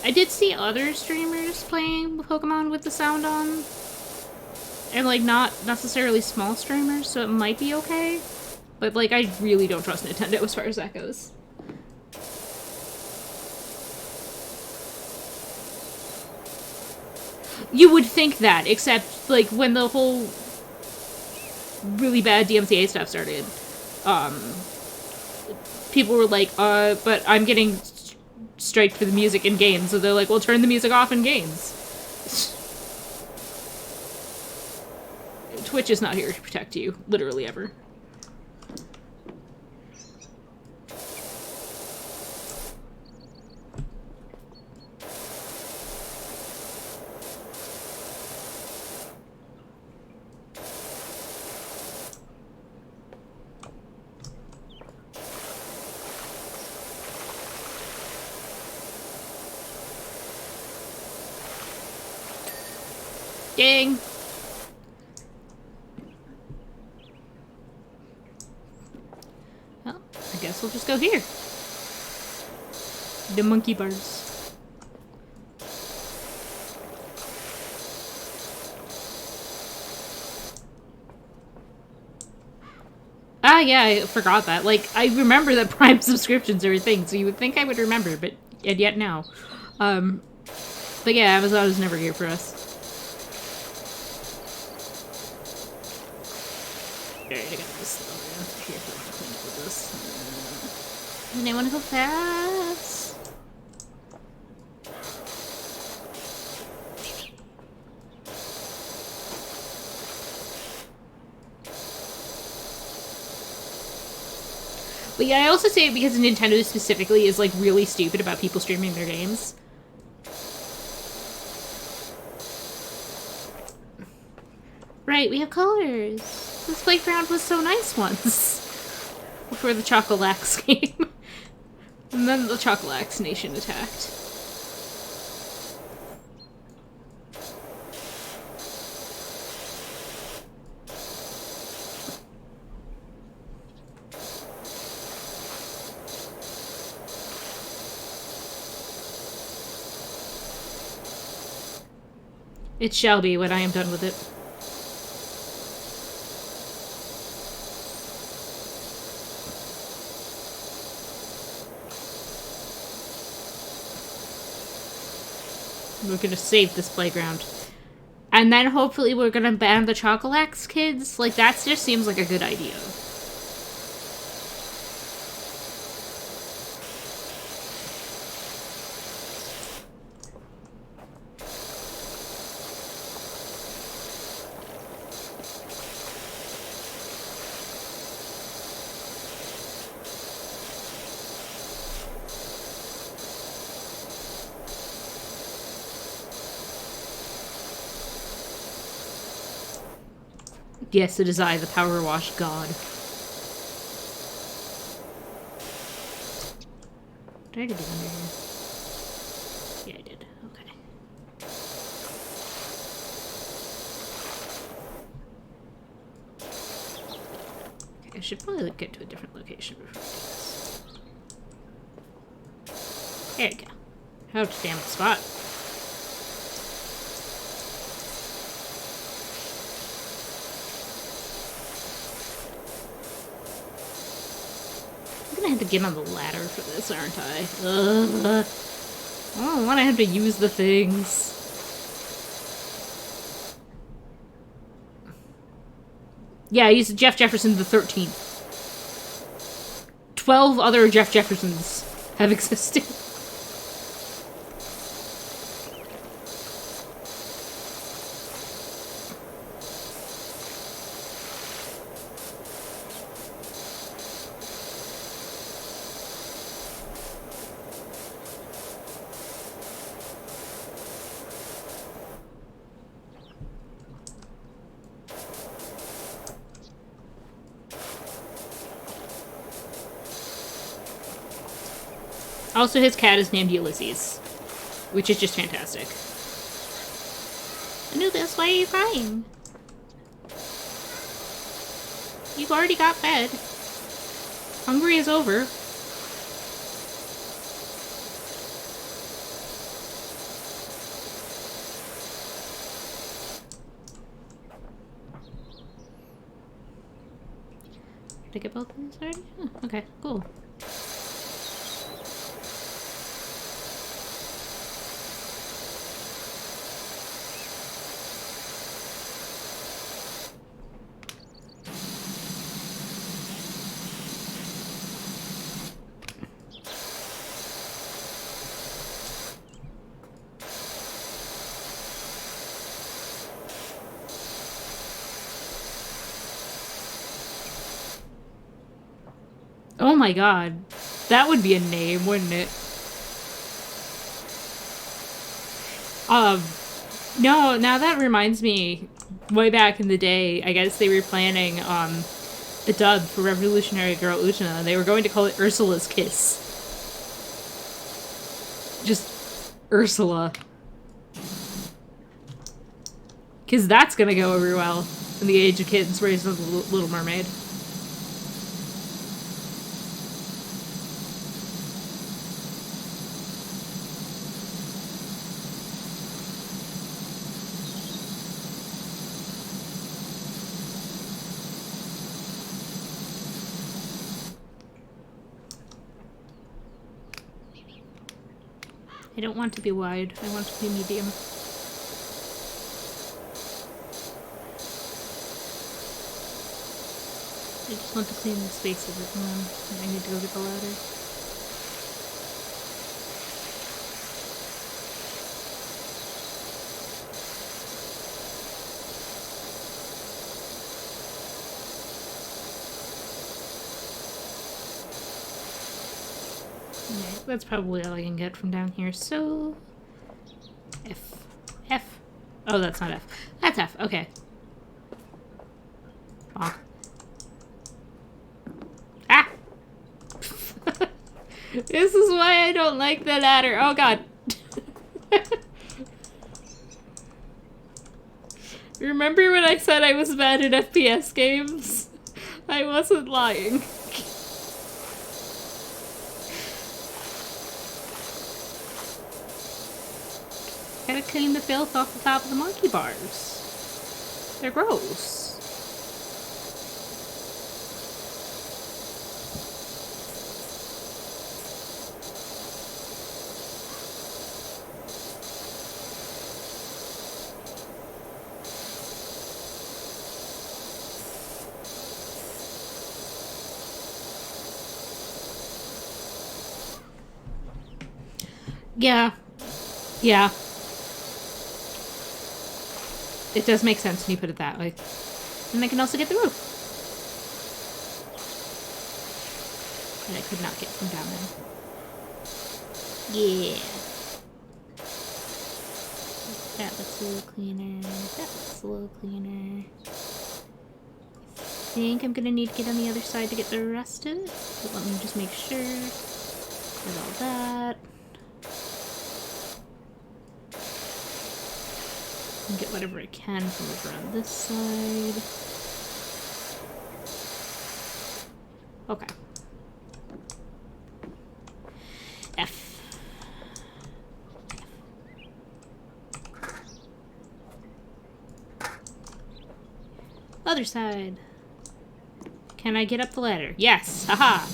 B: I did see other streamers playing Pokemon with the sound on. And, like, not necessarily small streamers, so it might be okay. But, like, I really don't trust Nintendo as far as that goes. You would think that, except, like, when the whole really bad DMCA stuff started, people were like, but I'm getting striked for the music in games, so they're like, well, turn the music off in games. Twitch is not here to protect you, literally ever. Dang. Well, I guess we'll just go here. The monkey bars. Ah, yeah, I forgot that. Like, I remember that Prime subscriptions are a thing, so you would think I would remember, but and yet now. But yeah, Amazon was never here for us. Alright, I got this over here. Clean up with this. And I want to go fast. But yeah, I also say it because Nintendo specifically is, like, really stupid about people streaming their games. Right, we have colors. This playground was so nice once. Before the Chocolax came. And then the Chocolax nation attacked. It shall be when I am done with it. We're gonna save this playground. And then hopefully we're gonna ban the Chocolax kids. Like, that just seems like a good idea. Yes, it is I, the powerwash god. Did I get it under here? Yeah, I did. Okay. I should probably get to a different location before I do this. There you go. Ouch, damn spot. I'm gonna have to get on the ladder for this, aren't I? Ugh. I don't want to have to use the things. Yeah, I used Jeff Jefferson the 13th. 12 other Jeff Jeffersons have existed. Also, his cat is named Ulysses, which is just fantastic. Anubis, why are you crying? You've already got fed. Hungry is over. Did I get both of these already? Oh, okay, cool. Oh my god. That would be a name, wouldn't it? No, now that reminds me, way back in the day, I guess they were planning, a dub for Revolutionary Girl Utena. They were going to call it Ursula's Kiss. Just Ursula. Because that's gonna go over well in the age of kids raised with the Little Mermaid. I don't want to be wide. I want to be medium. I just want to clean the spaces and then I need to go get the ladder. Alright, that's probably all I can get from down here, so... F. Oh, that's not F. That's F, okay. Bonk. Ah! This is why I don't like the ladder. Oh god. Remember when I said I was bad at FPS games? I wasn't lying. Gotta clean the filth off the top of the monkey bars. They're gross. Yeah. Yeah. It does make sense when you put it that way. And I can also get the roof. That I could not get from down there. Yeah. That looks a little cleaner. That looks a little cleaner. I think I'm gonna need to get on the other side to get the rest of it. But let me just make sure. With all that. And get whatever I can from over on this side. Okay. F. Other side. Can I get up the ladder? Yes! Haha!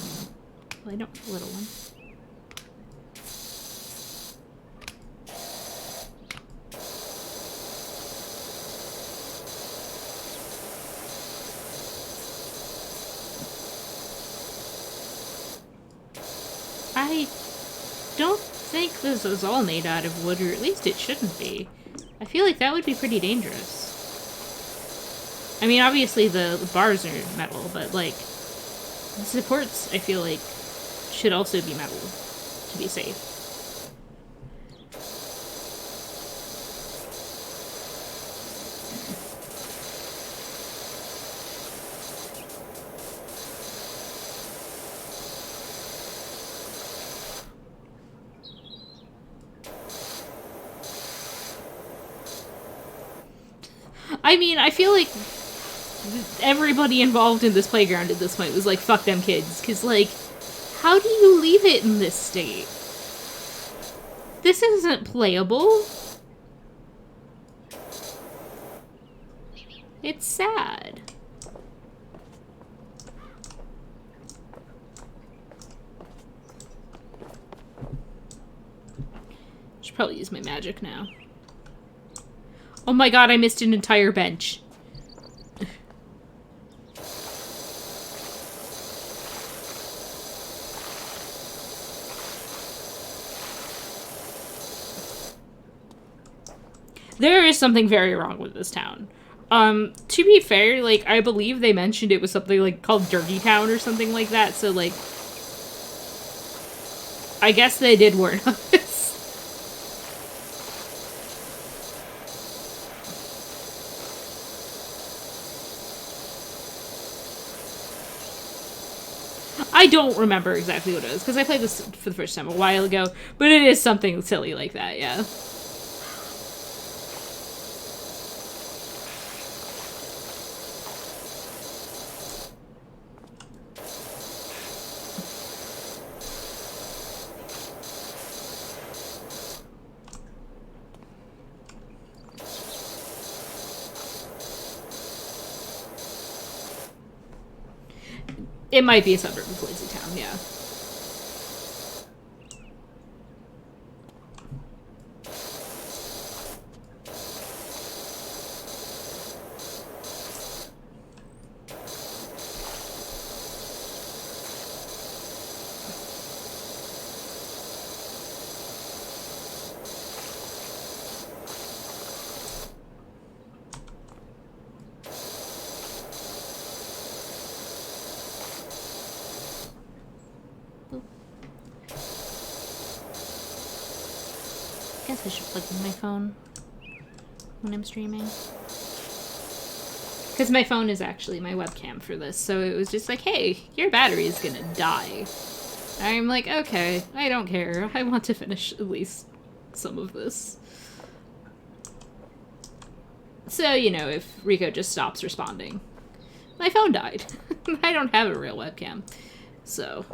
B: Well, I don't have a little one. I don't think this is all made out of wood, or at least it shouldn't be. I feel like that would be pretty dangerous. I mean, obviously the bars are metal, but, like, the supports, I feel like, should also be metal to be safe. I mean, I feel like everybody involved in this playground at this point was like, fuck them kids. Because, like, how do you leave it in this state? This isn't playable. It's sad. Should probably use my magic now. Oh my god, I missed an entire bench. There is something very wrong with this town. To be fair, like, I believe they mentioned it was something, like, called Dirty Town or something like that, so, like, I guess they did warn us. I don't remember exactly what it is, because I played this for the first time a while ago, but it is something silly like that, yeah. It might be a suburb of Lazy Town, yeah. I guess I should plug in my phone when I'm streaming. Because my phone is actually my webcam for this, so it was just like, hey, your battery is gonna die. I'm like, okay, I don't care. I want to finish at least some of this. So, you know, if Rico just stops responding. My phone died. I don't have a real webcam. So...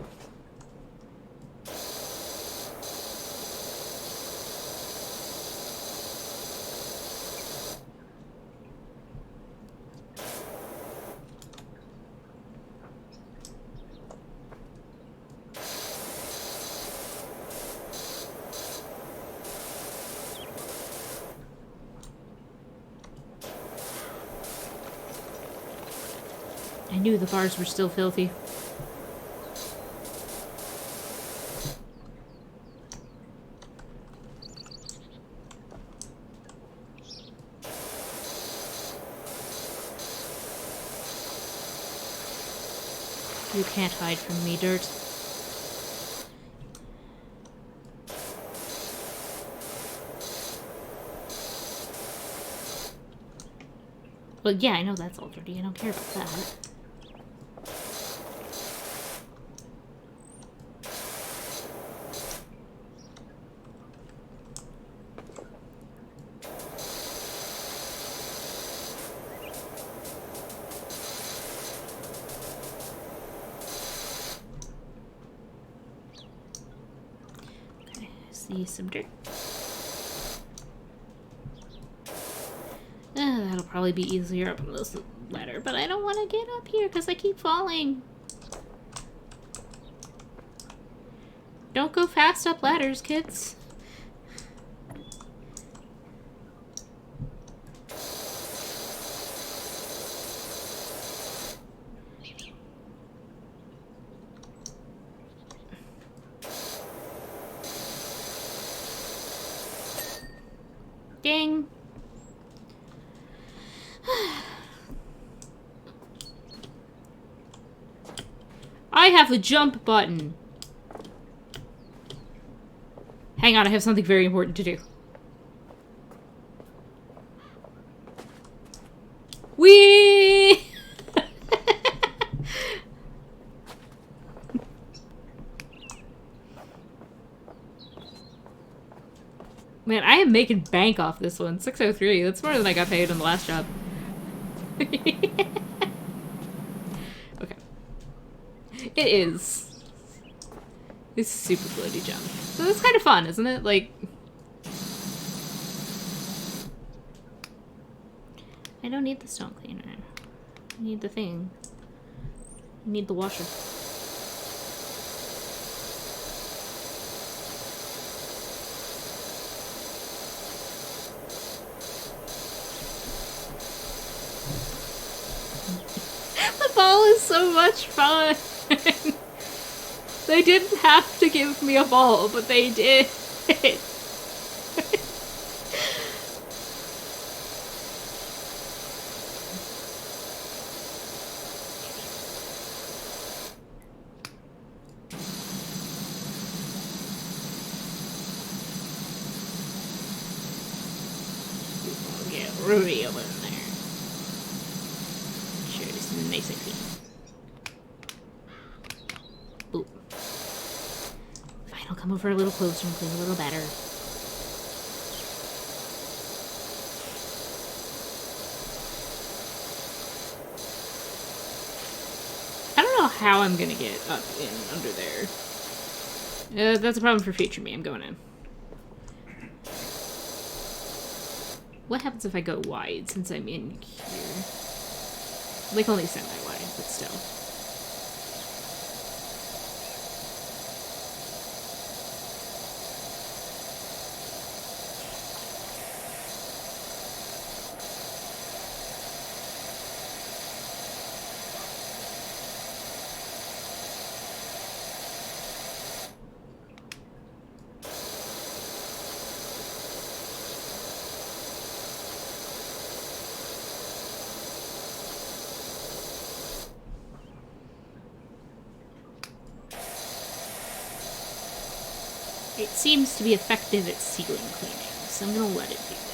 B: I knew the bars were still filthy. You can't hide from me, Dirt. Well, yeah, I know that's all dirty. I don't care about that. see some dirt. That'll probably be easier up on this ladder, but I don't want to get up here because I keep falling. Don't go fast up ladders, kids. Ding. I have a jump button. Hang on, I have something very important to do. Whee! Man, I am making bank off this one. 603. That's more than I got paid on the last job. Okay. It is. It's a super floaty jump. So that's kind of fun, isn't it? Like... I don't need the stone cleaner. I need the thing. I need the washer. The ball is so much fun! They didn't have to give me a ball, but they did. Get Rudy over in there. Sure, this is nice and clean. Ooh. Fine, I'll come over a little closer and clean a little better. I don't know how I'm gonna get up in under there. That's a problem for future me. I'm going in. What happens if I go wide since I'm in here? Like only semi-wide, but still. It seems to be effective at ceiling cleaning, so I'm gonna let it do that.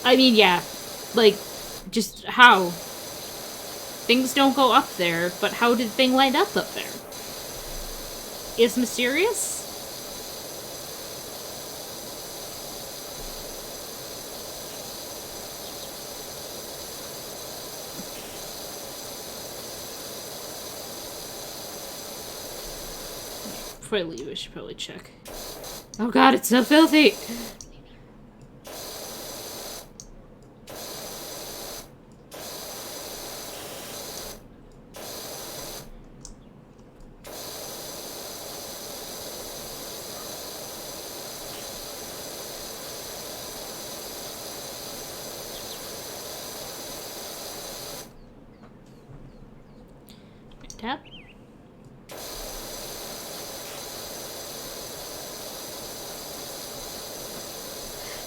B: I mean, yeah, like, just how? Things don't go up there, but how did thing wind up there? Is mysterious? Before I leave, I should probably check. Oh god, it's so filthy! Tap.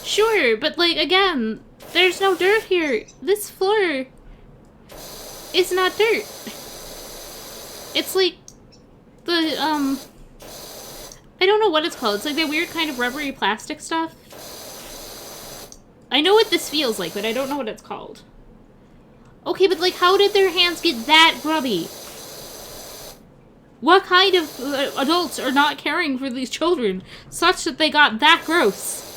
B: Sure, but like, again, there's no dirt here. This floor is not dirt. It's like the, I don't know what it's called. It's like that weird kind of rubbery plastic stuff. I know what this feels like, but I don't know what it's called. Okay, but like, how did their hands get that grubby? What kind of adults are not caring for these children such that they got that gross?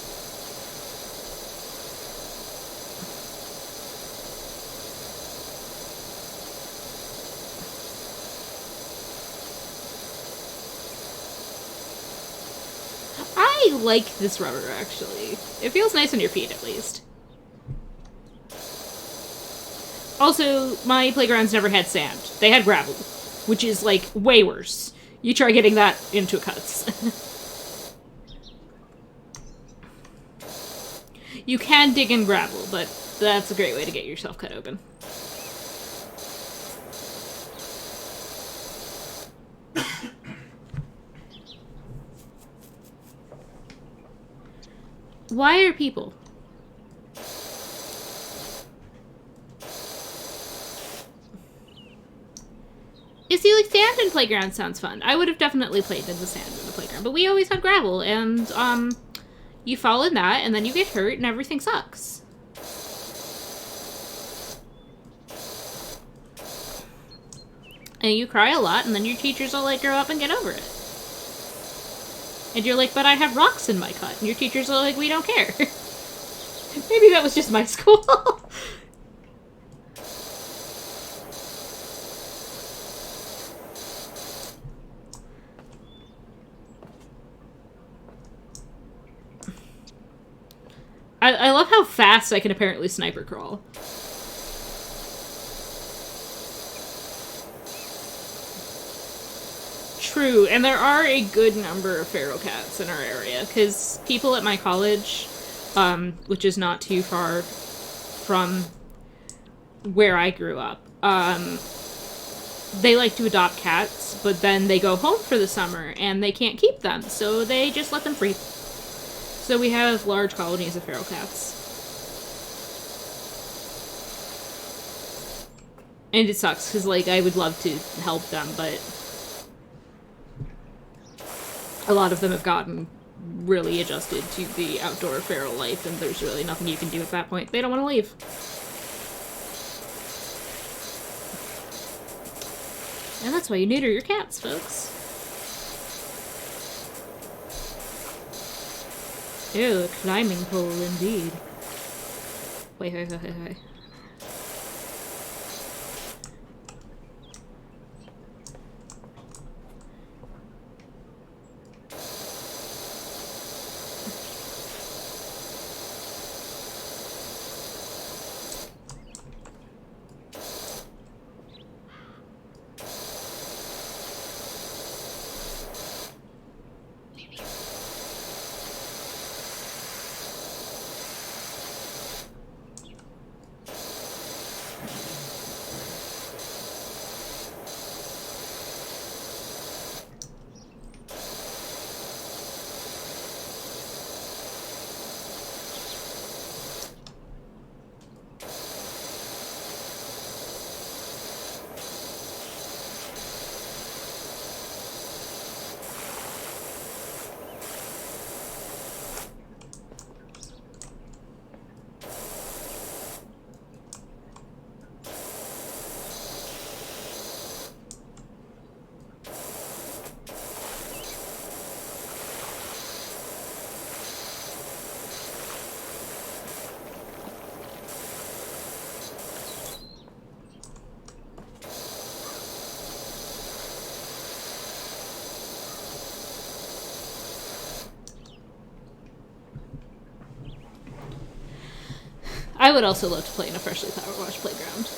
B: I like this rubber, actually. It feels nice on your feet, at least. Also, my playgrounds never had sand. They had gravel, which is, like, way worse. You try getting that into cuts. You can dig in gravel, but that's a great way to get yourself cut open. Why are people? You see, like, sand in playground sounds fun. I would have definitely played in the sand in the playground, but we always had gravel, and, you fall in that, and then you get hurt, and everything sucks. And you cry a lot, and then your teachers will, like, grow up and get over it. And you're like, but I have rocks in my cut. And your teachers are like, we don't care. Maybe that was just my school. I love how fast I can apparently sniper crawl. True, and there are a good number of feral cats in our area, because people at my college, which is not too far from where I grew up, they like to adopt cats, but then they go home for the summer, and they can't keep them, so they just let them free. So we have large colonies of feral cats. And it sucks, because, like, I would love to help them, but a lot of them have gotten really adjusted to the outdoor feral life, and there's really nothing you can do at that point. They don't want to leave. And that's why you neuter your cats, folks. Ew, a climbing pole indeed. Wait. I would also love to play in a freshly powerwashed playground.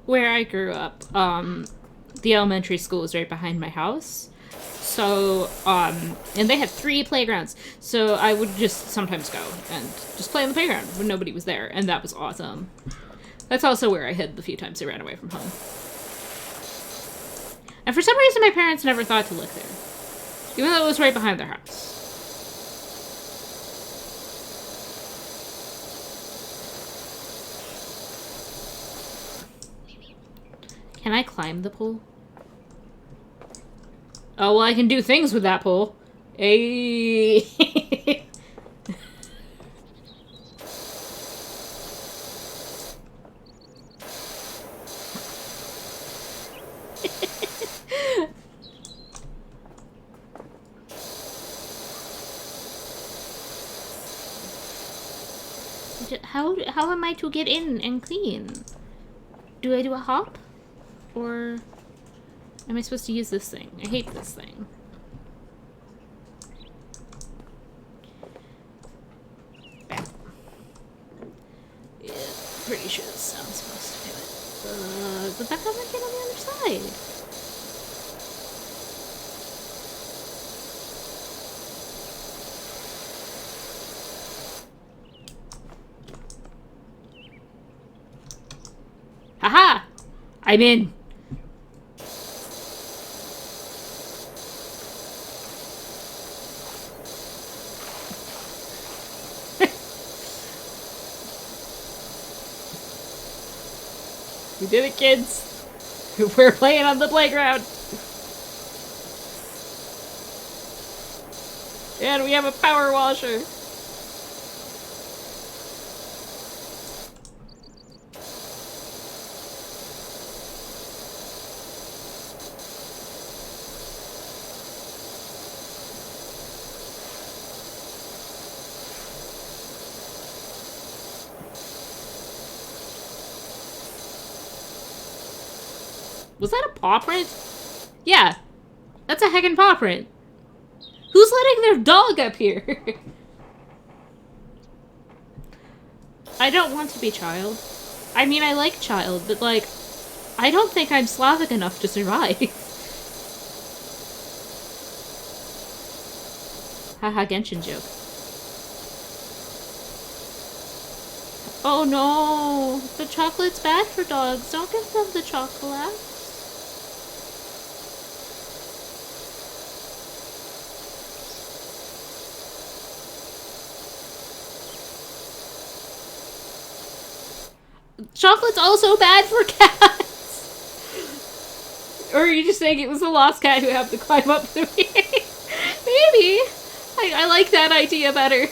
B: Where I grew up, the elementary school was right behind my house. So, and they had 3 playgrounds. So I would just sometimes go and just play on the playground when nobody was there. And that was awesome. That's also where I hid the few times I ran away from home. And for some reason, my parents never thought to look there. Even though it was right behind their house. Can I climb the pole? Oh, well, I can do things with that pole. Hey. How am I to get in and clean? Do I do a hop? Or am I supposed to use this thing? I hate this thing. Yeah, pretty sure this sounds supposed to do it. But that doesn't get on the other side. Haha! I'm in. We did it, kids. We're playing on the playground. And we have a power washer. Was that a paw print? Yeah. That's a heckin' paw print. Who's letting their dog up here? I don't want to be child. I mean, I like child, but like, I don't think I'm Slavic enough to survive. Haha, Genshin joke. Oh no! The chocolate's bad for dogs. Don't give them the chocolate. Chocolate's also bad for cats! Or are you just saying it was the lost cat who had to climb up through here? Maybe! I like that idea better.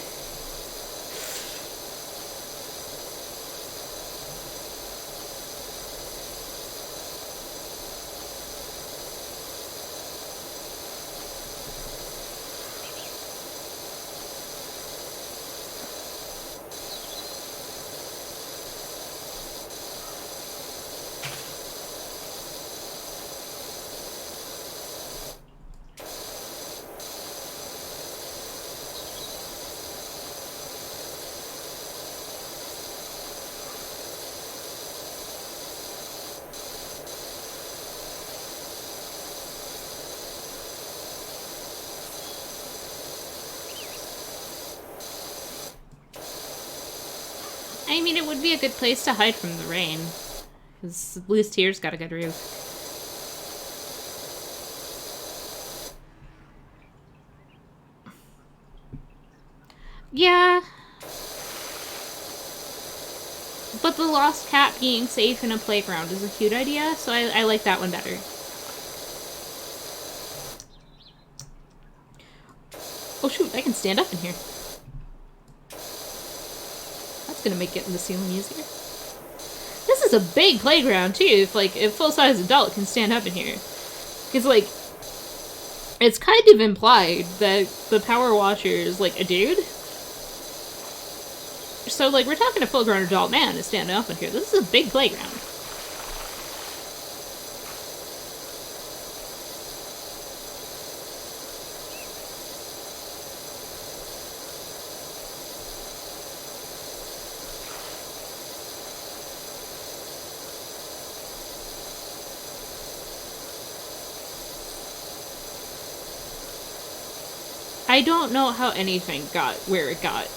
B: I mean, it would be a good place to hide from the rain. Because at least here's got a good roof. Yeah. But the lost cat being safe in a playground is a cute idea, so I like that one better. Oh shoot, I can stand up in here. That's gonna make getting the ceiling easier. This is a big playground too, if like a full-size adult can stand up in here. Because like, it's kind of implied that the power washer is like a dude. So like, we're talking a full-grown adult man to stand up in here. This is a big playground. I don't know how anything got where it got.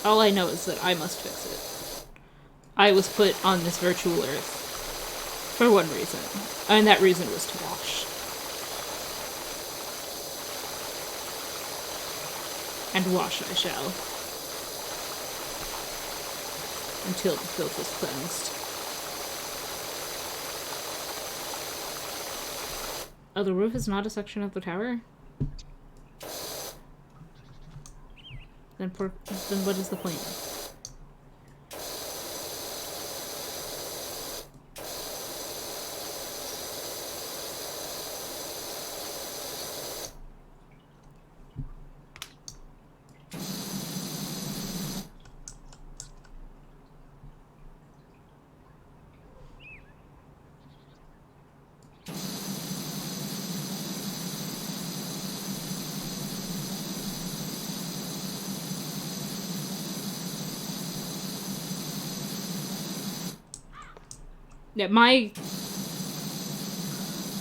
B: All I know is that I must fix it. I was put on this virtual earth for one reason, and that reason was to wash. And wash I shall. Until the filth is cleansed. Oh, the roof is not a section of the tower? Then what is the point? Yeah,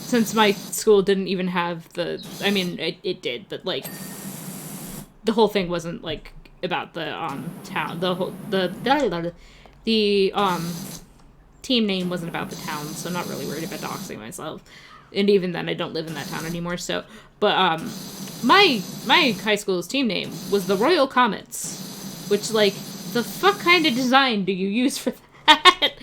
B: since my school didn't even have I mean, it did, but, like, the whole thing wasn't, like, about the, town, the team name wasn't about the town, so I'm not really worried about doxing myself. And even then, I don't live in that town anymore, so, but, my high school's team name was the Royal Comets, which, like, the fuck kind of design do you use for that?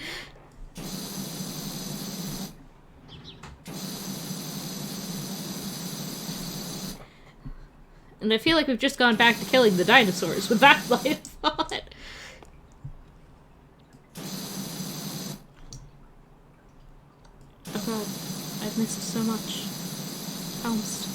B: And I feel like we've just gone back to killing the dinosaurs with that line of thought. Oh god, I've missed so much. Almost.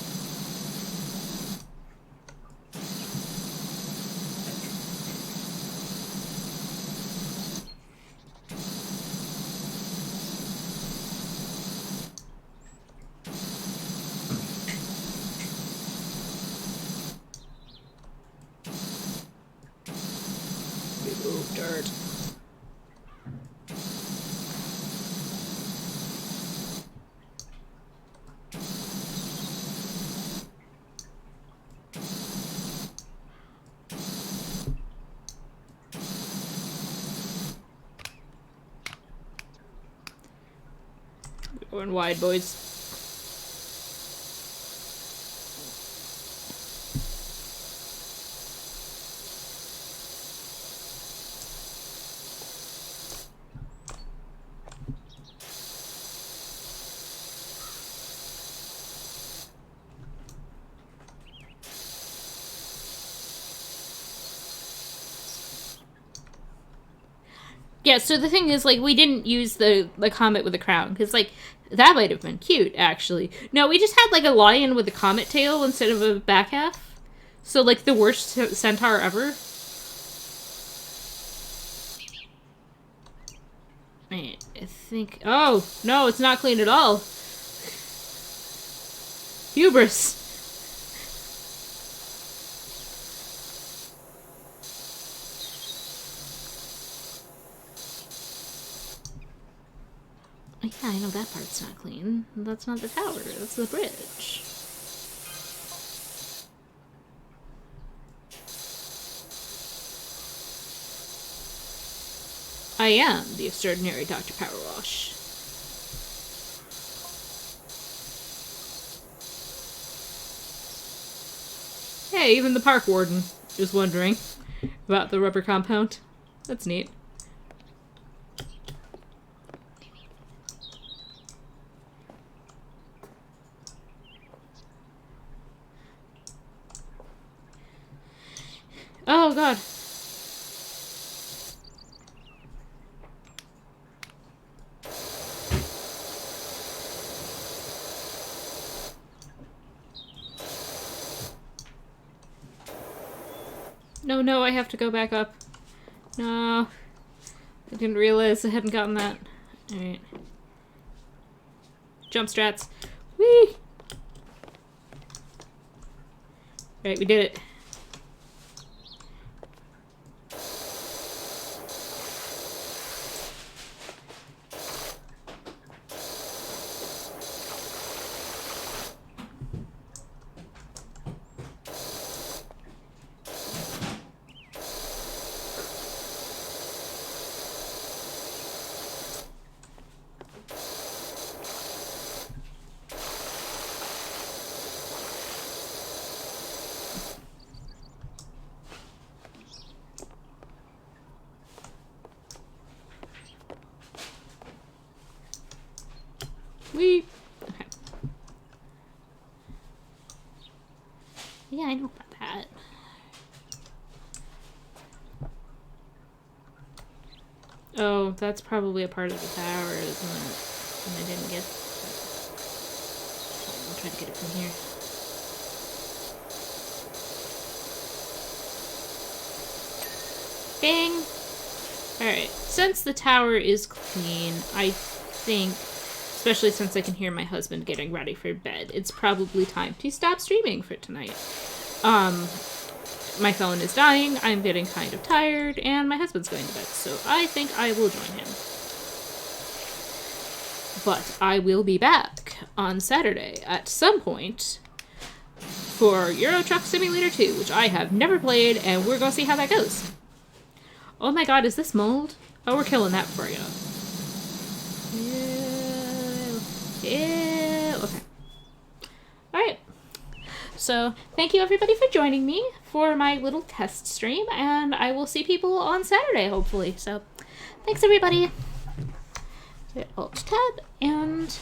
B: Remove dirt. We're going wide, boys. Yeah, so the thing is, like, we didn't use the comet with a crown, because, like, that might have been cute, actually. No, we just had, like, a lion with a comet tail instead of a back half. So, like, the worst centaur ever. I think... Oh, no, it's not clean at all. Hubris. Yeah, I know that part's not clean. That's not the tower, that's the bridge. I am the extraordinary Dr. Powerwash. Hey, even the park warden is wondering about the rubber compound. That's neat. Oh god. No, I have to go back up. No. I didn't realize I hadn't gotten that. Alright. Jump strats. Whee! Alright, we did it. Okay. Yeah, I know about that. Oh, that's probably a part of the tower, isn't it? And I didn't get that. I'll try to get it from here. Ding! Alright, since the tower is clean, I think, especially since I can hear my husband getting ready for bed, it's probably time to stop streaming for tonight. My phone is dying, I'm getting kind of tired, and my husband's going to bed, so I think I will join him. But I will be back on Saturday at some point for Euro Truck Simulator 2, which I have never played, and we're going to see how that goes. Oh my god, is this mold? Oh, we're killing that before I get up. Ew. Okay. Alright. So, thank you everybody for joining me for my little test stream, and I will see people on Saturday, hopefully. So, thanks everybody. Hit Alt-Tab, and